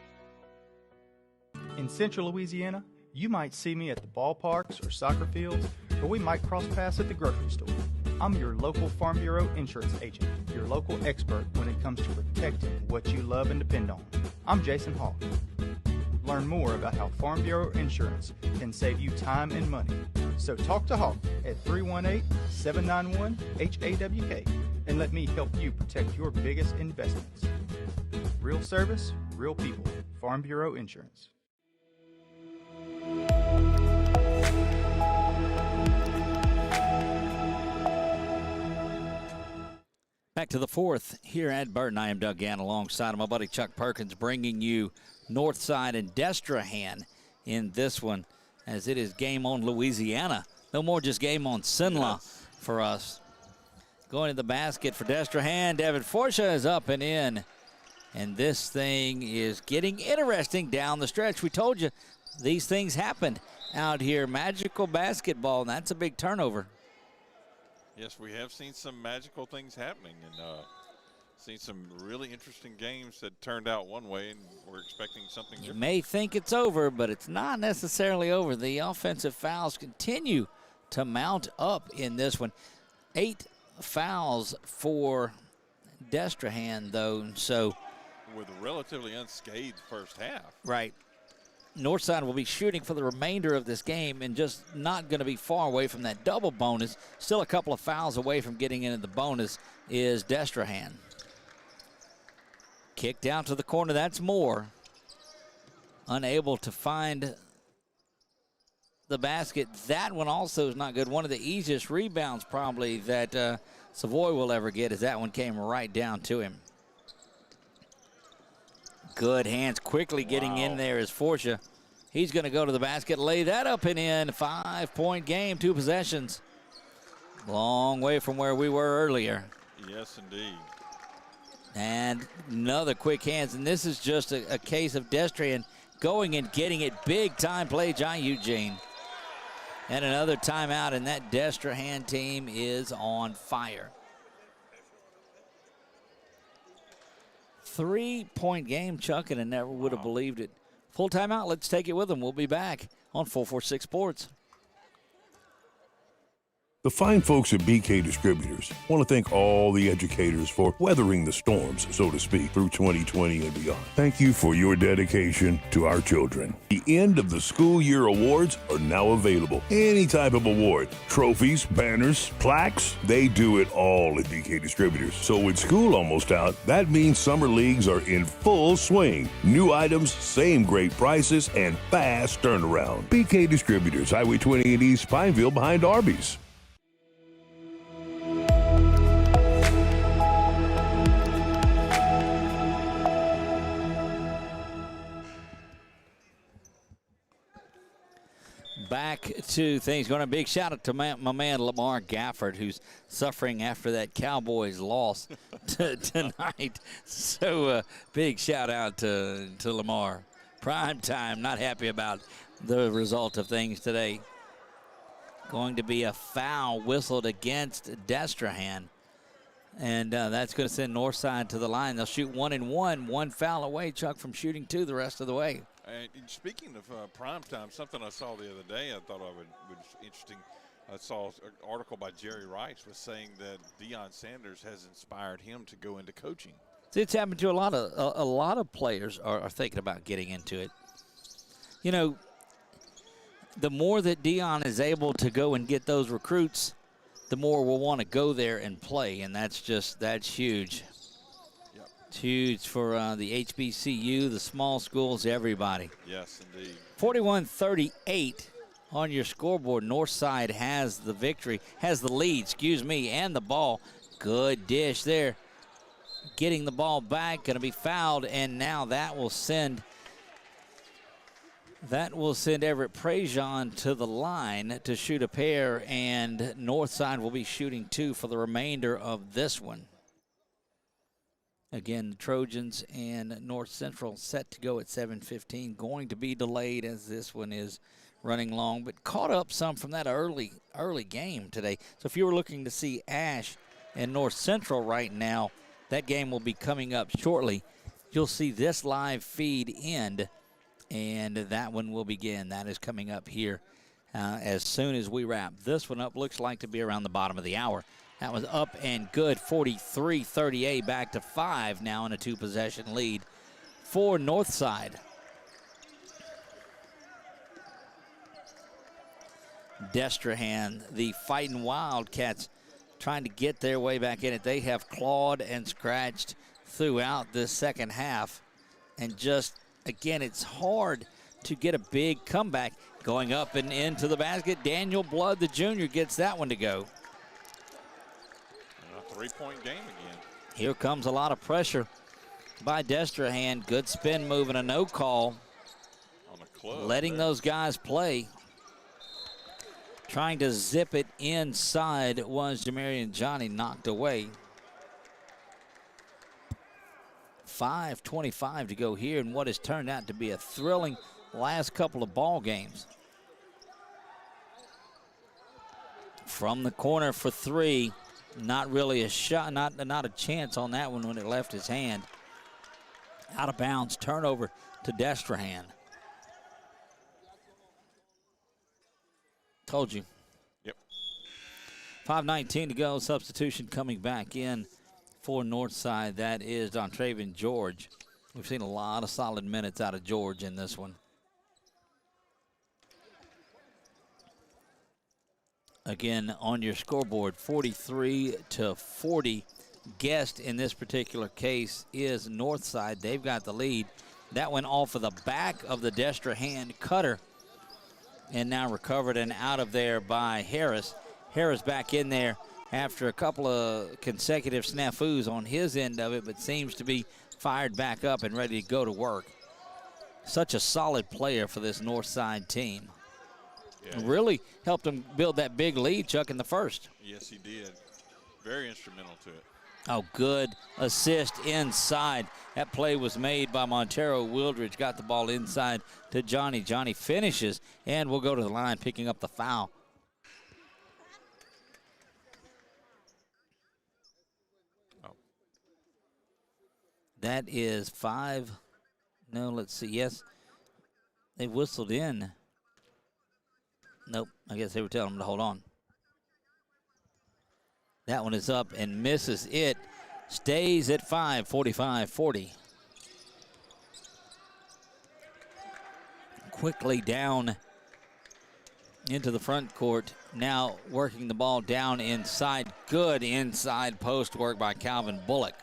In Central Louisiana, you might see me at the ballparks or soccer fields, or we might cross paths at the grocery store. I'm your local Farm Bureau insurance agent, your local expert when it comes to protecting what you love and depend on. I'm Jason Hawk. Learn more about how Farm Bureau Insurance can save you time and money. So talk to Hawk at 318-791-HAWK and let me help you protect your biggest investments. Real service, real people. Farm Bureau Insurance. Back to the 4th here at Burton. I am Doug Gann alongside of my buddy Chuck Perkins, bringing you Northside and Destrehan in this one, as it is game on Louisiana. No more just game on Sinla for us. Going to the basket for Destrehan. Devin Forsha is up and in. And this thing is getting interesting down the stretch. We told you these things happened out here. Magical basketball, and that's a big turnover. Yes, we have seen some magical things happening, and seen some really interesting games that turned out one way, and we're expecting something different. You may think it's over, but it's not necessarily over. The offensive fouls continue to mount up in this one. 8 fouls for Destrehan, though, so. With a relatively unscathed first half. Right. Northside will be shooting for the remainder of this game and just not going to be far away from that double bonus. Still a couple of fouls away from getting into the bonus is Destrehan. Kicked out to the corner, that's Moore. Unable to find the basket. That one also is not good. One of the easiest rebounds probably that Savoy will ever get, as that one came right down to him. Good hands, quickly getting in there is Forsha. He's going to go to the basket, lay that up and in. 5-point game, 2 possessions. Long way from where we were earlier. Yes, indeed. And another quick hands, and this is just a case of Destrehan going and getting it. Big time play, John Eugene. And another timeout, and that Destrehan team is on fire. 3-point game, Chuck, and I never would have believed it Full timeout. Let's take it with them. We'll be back on 446 Sports. The fine folks at BK Distributors want to thank all the educators for weathering the storms, so to speak, through 2020 and beyond. Thank you for your dedication to our children. The end of the school year awards are now available. Any type of award, trophies, banners, plaques, they do it all at BK Distributors. So with school almost out, that means summer leagues are in full swing. New items, same great prices, and fast turnaround. BK Distributors, Highway 20 in East Pineville behind Arby's. Back to things going. A big shout out to my man Lamar Gafford, who's suffering after that Cowboys loss tonight. So big shout out to Lamar. Prime time, not happy about the result of things today. Going to be a foul whistled against Destrehan. And that's going to send Northside to the line. They'll shoot 1-1, one foul away, Chuck, from shooting 2 the rest of the way. And speaking of prime time, something I saw the other day I thought was interesting. I saw an article by Jerry Rice was saying that Deion Sanders has inspired him to go into coaching. See, it's happened to a lot of players are thinking about getting into it. You know, the more that Deion is able to go and get those recruits, the more we'll want to go there and play, and that's huge. Yep. It's huge for the HBCU, the small schools, everybody. Yes, indeed. 41-38 on your scoreboard. Northside has the victory, has the lead, and the ball. Good dish there. Getting the ball back, going to be fouled, and now that will send Everett Prejean to the line to shoot a pair, and Northside will be shooting 2 for the remainder of this one. Again, the Trojans and North Central set to go at 7:15. Going to be delayed as this one is running long, but caught up some from that early game today. So if you were looking to see Ash and North Central right now, that game will be coming up shortly. You'll see this live feed end, and that one will begin. That is coming up here as soon as we wrap. This one up looks like to be around the bottom of the hour. That was up and good, 43-38, back to 5 now in a 2-possession lead for Northside. Destrehan, the Fighting Wildcats, trying to get their way back in it. They have clawed and scratched throughout this second half, and just, again, it's hard to get a big comeback. Going up and into the basket, Daniel Blood, the junior, gets that one to go. A 3-point game again. Here comes a lot of pressure by Destrehan. Good spin move and a no call. On the club. Letting those guys play. Trying to zip it inside was Jamarian Johnny, knocked away. 5:25 to go here in what has turned out to be a thrilling last couple of ball games. From the corner for 3, not really a shot, not a chance on that one when it left his hand. Out of bounds, turnover to Destrehan. Told you. Yep. 5:19 to go. Substitution coming back in for Northside. That is Dontravian George. We've seen a lot of solid minutes out of George in this one. Again, on your scoreboard, 43-40. Guest in this particular case is Northside. They've got the lead. That went off of the back of the Destrehan cutter, and now recovered and out of there by Harris. Harris back in there after a couple of consecutive snafus on his end of it, but seems to be fired back up and ready to go to work. Such a solid player for this Northside team. Yeah. Really helped him build that big lead, Chuck, in the first. Yes, he did. Very instrumental to it. Oh, good assist inside. That play was made by Montero Wildridge. Got the ball inside to Johnny. Johnny finishes and will go to the line, picking up the foul. Oh. That is 5. No, let's see. Yes. They whistled in. Nope, I guess they were telling him to hold on. That one is up and misses it. Stays at 5, 45-40. Quickly down into the front court. Now working the ball down inside. Good inside post work by Calvin Bullock.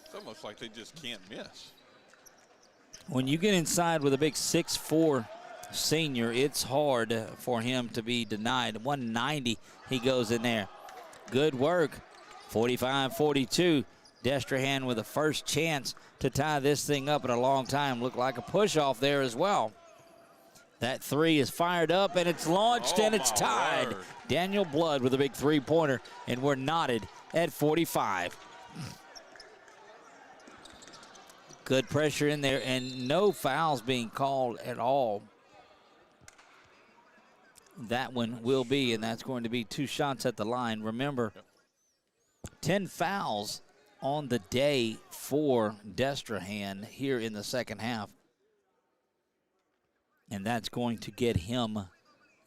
It's almost like they just can't miss. When you get inside with a big 6'4" senior, it's hard for him to be denied. 190, he goes in there. Good work. 45-42. Destrehan with the first chance to tie this thing up in a long time. Looked like a push off there as well. That three is fired up, and it's launched, and it's tied. Word. Daniel Blood with a big three-pointer, and we're knotted at 45. Good pressure in there, and no fouls being called at all. That one will be, and that's going to be 2 shots at the line. Remember, 10 fouls on the day for Destrehan here in the second half. And that's going to get him,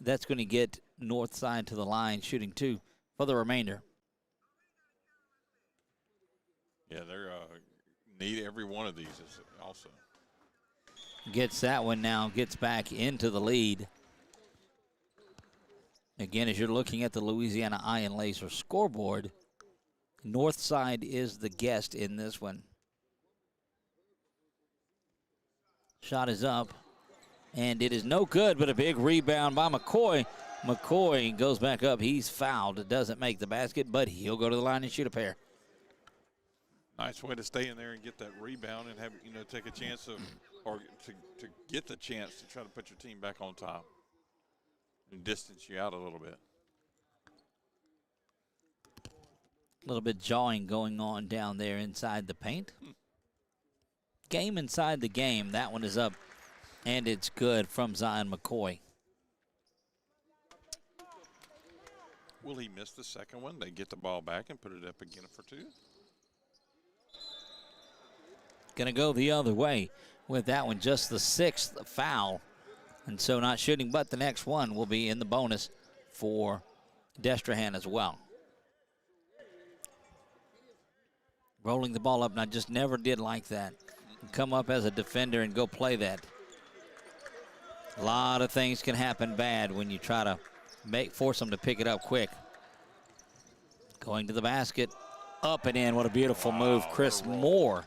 that's going to get Northside to the line, shooting 2 for the remainder. Yeah, they're need every one of these also. Gets that one now, gets back into the lead. Again, as you're looking at the Louisiana Iron Laser scoreboard, Northside is the guest in this one. Shot is up, and it is no good, but a big rebound by McCoy. McCoy goes back up. He's fouled. It doesn't make the basket, but he'll go to the line and shoot a pair. Nice way to stay in there and get that rebound and have, take a chance of, or to get the chance to try to put your team back on top and distance you out a little bit. A little bit jawing going on down there inside the paint. Game inside the game. That one is up, and it's good from Zion McCoy. Will he miss the second one? They get the ball back and put it up again for 2. Going to go the other way with that one. Just the 6th foul. And so not shooting, but the next one will be in the bonus for Destrehan as well. Rolling the ball up, and I just never did like that. Come up as a defender and go play that. A lot of things can happen bad when you try to force them to pick it up quick. Going to the basket, up and in. What a beautiful move, Chris Moore.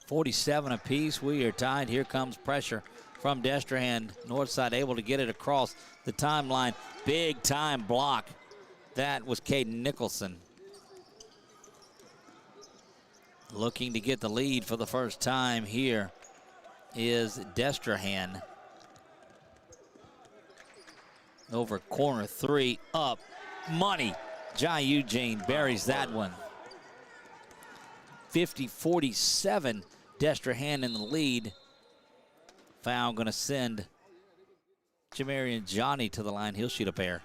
47 apiece. We are tied. Here comes pressure from Destrehan. Northside able to get it across the timeline. Big time block. That was Caden Nicholson. Looking to get the lead for the first time here is Destrehan. Over corner 3, up, money. Jai Eugene buries that one. 50-47, Destrehan in the lead. Foul going to send Jamarian Johnny to the line. He'll shoot a pair.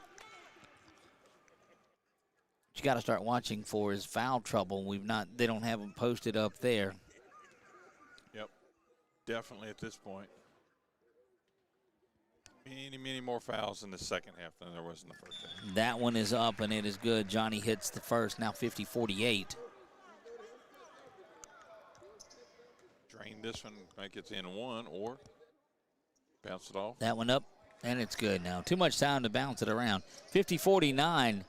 What you got to start watching for is foul trouble. They don't have them posted up there. Yep, definitely at this point. Many more fouls in the second half than there was in the first half. That one is up, and it is good. Johnny hits the first, now 50-48. Drain this one, make it in 1, or bounce it off. That one up, and it's good now. Too much time to bounce it around. 50-49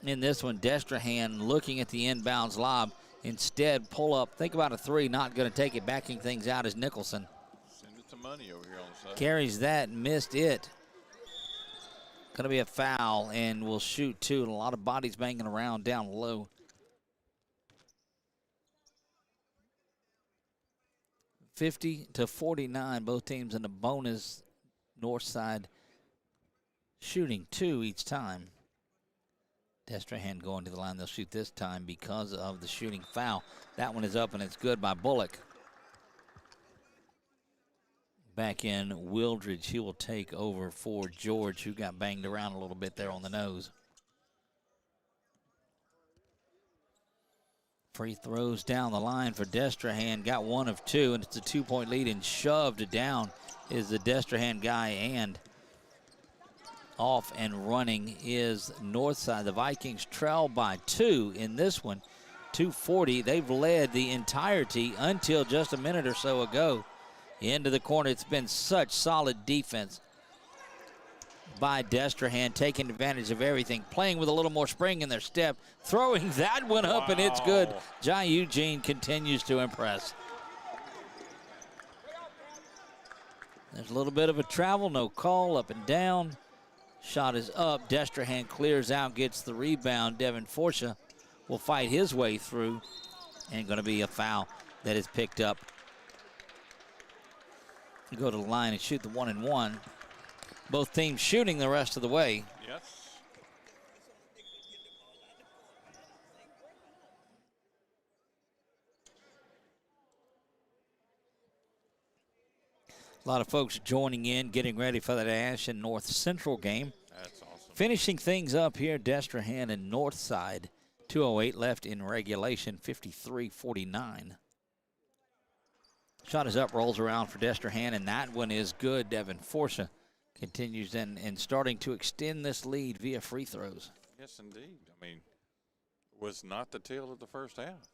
in this one. Destrehan looking at the inbounds lob. Instead, pull up. Think about a 3, not going to take it. Backing things out is Nicholson. Send it to Money over here on the side. Carries that, missed it. Going to be a foul, and we'll shoot 2. And a lot of bodies banging around down low. (50-49), both teams in the bonus. Northside shooting 2 each time. Destrehan going to the line. They'll shoot this time because of the shooting foul. That one is up, and it's good by Bullock. Back in Wildridge. He will take over for George, who got banged around a little bit there on the nose. Free throws down the line for Destrehan. Got 1 of 2, and it's a 2-point lead, and shoved down is the Destrehan guy, and off and running is Northside. The Vikings trail by 2 in this one, 2:40. They've led the entirety until just a minute or so ago. Into the corner. It's been such solid defense by Destrehan, taking advantage of everything, playing with a little more spring in their step, throwing that one up, and it's good. John Eugene continues to impress. There's a little bit of a travel, no call, up and down. Shot is up. Destrehan clears out, gets the rebound. Devin Forsha will fight his way through, and going to be a foul that is picked up. Go to the line and shoot the 1-and-1. Both teams shooting the rest of the way. Yes. A lot of folks joining in, getting ready for that Ashland North Central game. That's awesome. Finishing things up here, Destrehan and Northside. 2:08 left in regulation, 53-49. Shot is up, rolls around for Destrehan, and that one is good. Devin Forsha continues in and starting to extend this lead via free throws. Yes, indeed. I mean, was not the tale of the first half.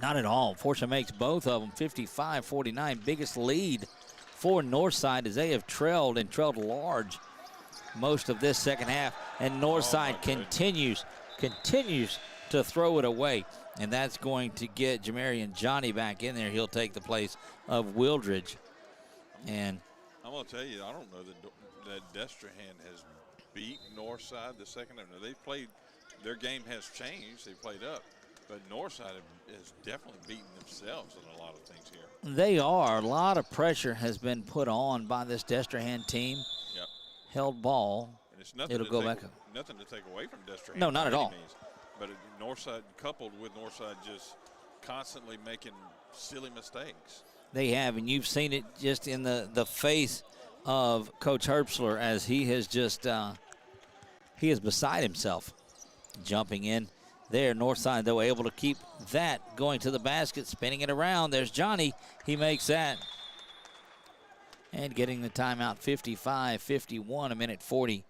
Not at all. Forsha makes both of them, 55-49. Biggest lead for Northside as they have trailed large most of this second half, and Northside continues to throw it away, and that's going to get Jamarian Johnny back in there. He'll take the place of Wildridge. And I'm going to tell you, I don't know that Destrehan has beat Northside the second half. Now, they've played, their game has changed. They played up. But Northside has definitely beaten themselves in a lot of things here. They are. A lot of pressure has been put on by this Destrehan team. Yep. Held ball. And it's nothing It'll to go take, back. Nothing to take away from Destrehan. No, not at all. Means. But Northside, coupled with Northside just constantly making silly mistakes. They have, and you've seen it just in the face of Coach Herbstler as he has just, he is beside himself. Jumping in there, Northside, though, able to keep that going to the basket, spinning it around. There's Johnny. He makes that. And getting the timeout, 55-51, a minute 40.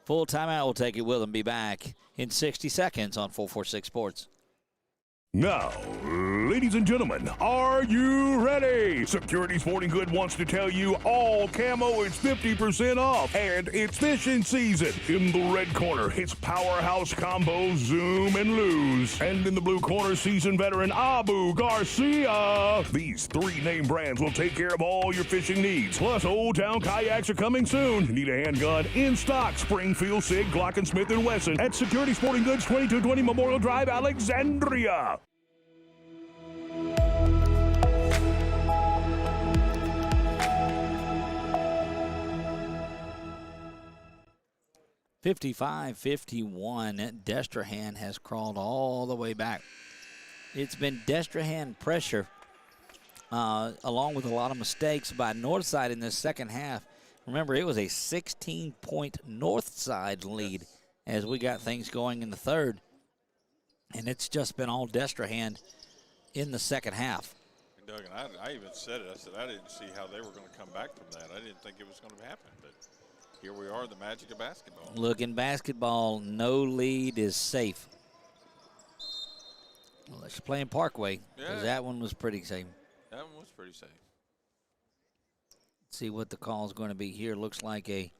Full timeout, we'll take it. We'll be back in 60 seconds on 446 Sports. Now, ladies and gentlemen, are you ready? Security Sporting Good wants to tell you all camo is 50% off, and it's fishing season. In the red corner, it's Powerhouse Combo, Zoom, and Lose. And in the blue corner, seasoned veteran Abu Garcia. These 3 name brands will take care of all your fishing needs. Plus, Old Town Kayaks are coming soon. Need a handgun? In stock, Springfield, Sig, Glock, and Smith & Wesson at Security Sporting Goods, 2220 Memorial Drive, Alexandria. 55-51. Destrehan has crawled all the way back. It's been Destrehan pressure along with a lot of mistakes by Northside in this second half. Remember, it was a 16-point Northside lead as we got things going in the third. And it's just been all Destrehan in the second half. Doug, and I even said it. I said I didn't see how they were going to come back from that. I didn't think it was going to happen, but here we are, the magic of basketball. Look, in basketball, no lead is safe. Unless you're playing Parkway, because that one was pretty safe. That one was pretty safe. Let's see what the call is going to be here. Looks like a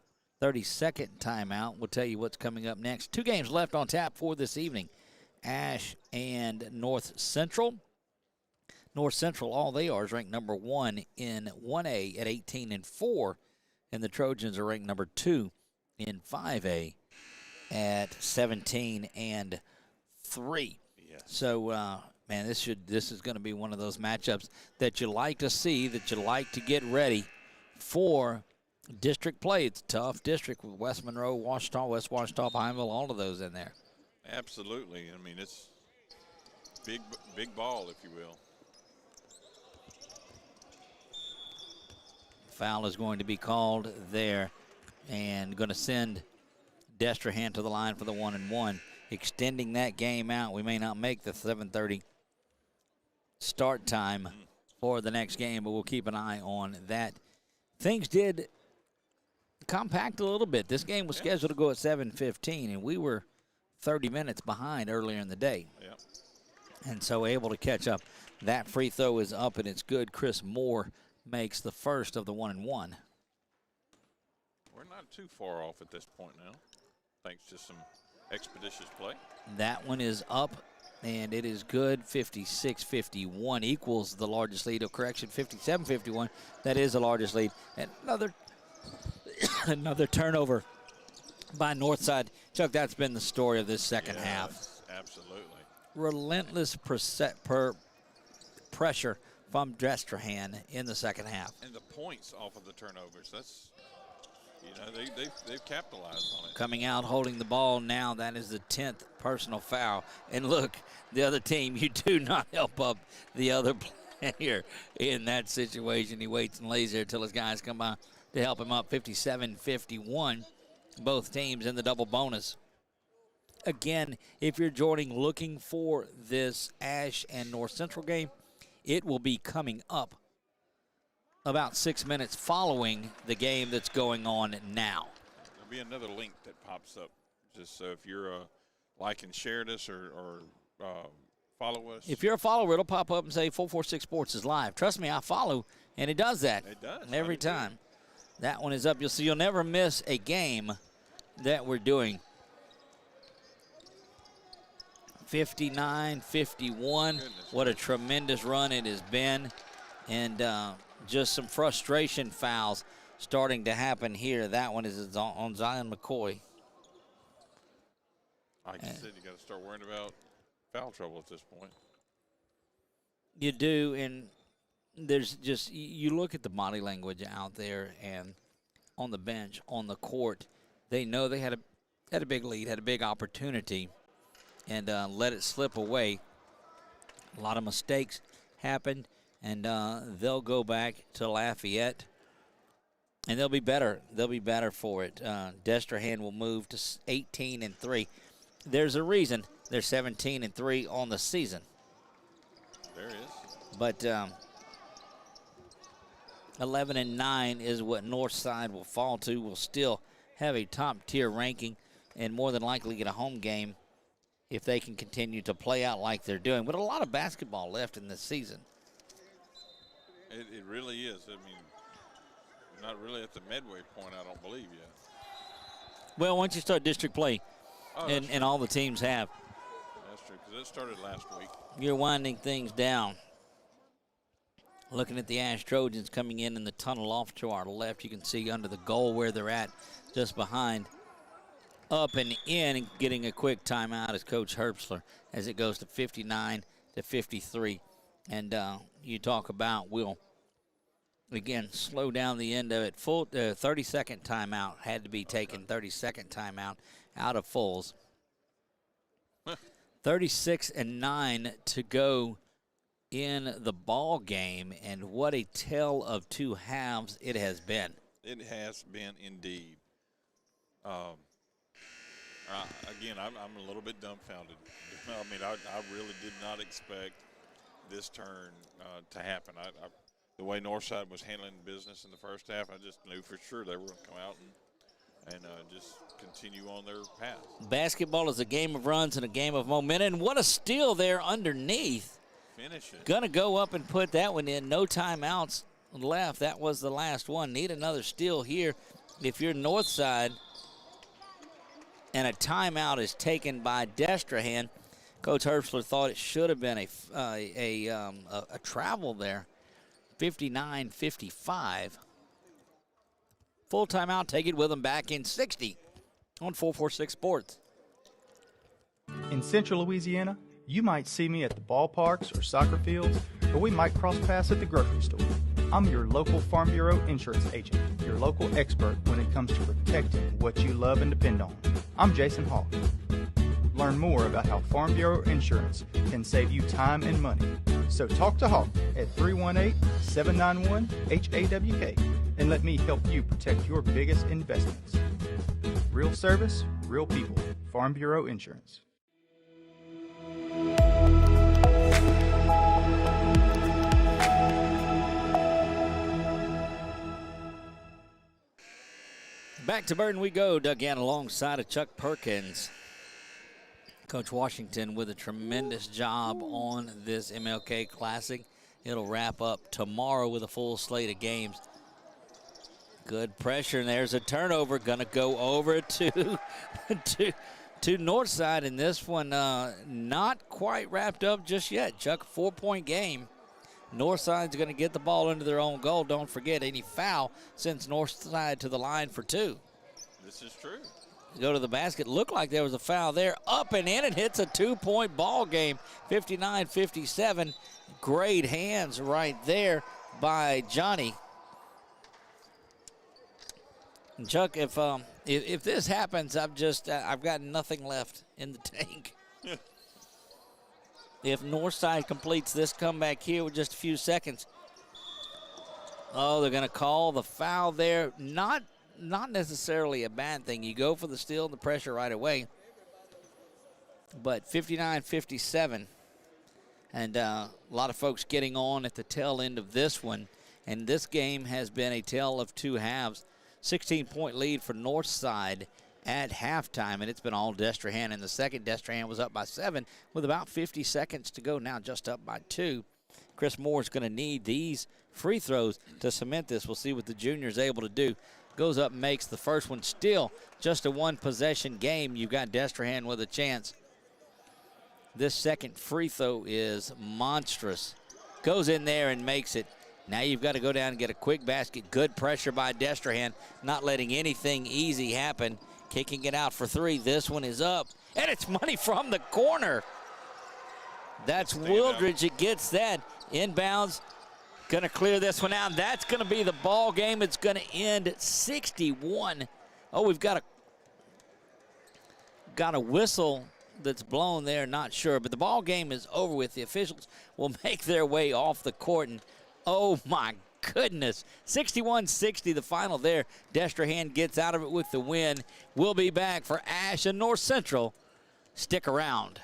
30-second timeout. We'll tell you what's coming up next. 2 games left on tap for this evening. Ash and North Central. North Central, all they are is ranked number 1 in 1A at 18-4, and the Trojans are ranked number 2 in 5A at 17-3. Yes. So, man, this is going to be one of those matchups that you like to see, that you like to get ready for district play. It's a tough district with West Monroe, Washita, West Washita, Pineville, all of those in there. Absolutely. I mean, it's big ball, if you will. Foul is going to be called there and going to send Destrehan to the line for the 1-and-1. extending that game out. We may not make the 7:30 start time for the next game, but we'll keep an eye on that. Things did compact a little bit. This game was scheduled to go at 7:15, and we were 30 minutes behind earlier in the day. Yeah. And so able to catch up. That free throw is up, and it's good. Chris Moore makes the first of the 1-and-1. We're not too far off at this point now, thanks to some expeditious play. That one is up, and it is good. 56-51 equals the largest lead. Correction, 57-51. That is the largest lead. And another turnover by Northside. Chuck, that's been the story of this second half. Absolutely. Relentless pressure from Destrehan in the second half. And the points off of the turnovers, that's, they've capitalized on it. Coming out, holding the ball now, that is the 10th personal foul. And look, the other team, you do not help up the other player in that situation. He waits and lays there until his guys come by to help him up. 57-51, both teams in the double bonus. Again, if you're joining looking for this Ash and North Central game, it will be coming up about 6 minutes following the game that's going on now. There'll be another link that pops up, just so if you're like and share this or follow us. If you're a follower, it'll pop up and say 446 Sports is live. Trust me, I follow, and it does that. It does. Every time. That one is up. You'll see you'll never miss a game that we're doing. 59-51. What a tremendous run it has been. And just some frustration fouls starting to happen here. That one is on Zion McCoy. Like you said, you got to start worrying about foul trouble at this point. You do, and there's just, you look at the body language out there and on the bench, on the court, they know they had a big lead, had a big opportunity, and let it slip away. A lot of mistakes happened, and they'll go back to Lafayette, and they'll be better. They'll be better for it. Destrehan will move to 18-3. There's a reason they're 17-3 on the season. There is. But 11-9 is what Northside will fall to. Will still have a top-tier ranking and more than likely get a home game if they can continue to play out like they're doing. But a lot of basketball left in this season. It really is. I mean, we're not really at the midway point, I don't believe yet. Well, once you start district play, and all the teams have. That's true, because it started last week. You're winding things down. Looking at the Ash Trojans coming in the tunnel off to our left. You can see under the goal where they're at, just behind. Up and in, and getting a quick timeout is Coach Herbstler as it goes to 59-53. And you talk about we'll, again, slow down the end of it. Full 30-second timeout had to be taken, 30-second timeout out of fulls. 36-9 to go in the ball game, and what a tale of two halves it has been. It has been indeed. Again, I'm a little bit dumbfounded. I mean, I really did not expect this turn to happen. The way Northside was handling business in the first half, I just knew for sure they were going to come out and just continue on their path. Basketball is a game of runs and a game of momentum. And what a steal there underneath. Finish it. Going to go up and put that one in. No timeouts left. That was the last one. Need another steal here if you're Northside. And a timeout is taken by Destrehan. Coach Herbstler thought it should have been a travel there. 59-55. Full timeout. Take it with them back in 60 on 446 Sports. In Central Louisiana, you might see me at the ballparks or soccer fields, or we might cross paths at the grocery store. I'm your local Farm Bureau insurance agent, your local expert when it comes to protecting what you love and depend on. I'm Jason Hawk. Learn more about how Farm Bureau Insurance can save you time and money. So talk to Hawk at 318-791-HAWK and let me help you protect your biggest investments. Real service, real people. Farm Bureau Insurance. Back to Burton we go. Doug Gann alongside of Chuck Perkins. Coach Washington with a tremendous job on this MLK Classic. It'll wrap up tomorrow with a full slate of games. Good pressure, and there's a turnover. Gonna go over to Northside, and this one not quite wrapped up just yet. Chuck, 4-point game. Northside's gonna get the ball into their own goal. Don't forget, any foul sends Northside to the line for 2. This is true. Go to the basket. Looked like there was a foul there. Up and in. It hits a 2-point ball game. 59-57. Great hands right there by Johnny. And Chuck, if this happens, I've got nothing left in the tank. If Northside completes this comeback here with just a few seconds. Oh, they're going to call the foul there. Not necessarily a bad thing. You go for the steal and the pressure right away. But 59-57. And a lot of folks getting on at the tail end of this one. And this game has been a tale of two halves. 16-point lead for Northside at halftime, and it's been all Destrehan in the second. Destrehan was up by 7 with about 50 seconds to go, now just up by 2. Chris Moore's going to need these free throws to cement this. We'll see what the junior's able to do. Goes up and makes the first one. Still just a one-possession game. You've got Destrehan with a chance. This second free throw is monstrous. Goes in there and makes it. Now you've got to go down and get a quick basket. Good pressure by Destrehan, not letting anything easy happen. Kicking it out for 3. This one is up, and it's money from the corner. That's Wildridge that gets that. Inbounds, going to clear this one out. That's going to be the ball game. It's going to end at 61. Oh, we've got a whistle that's blown there, not sure. But the ball game is over with. The officials will make their way off the court, and oh, my goodness. 61-60, the final there. Destrehan gets out of it with the win. We'll be back for Ash and North Central. Stick around.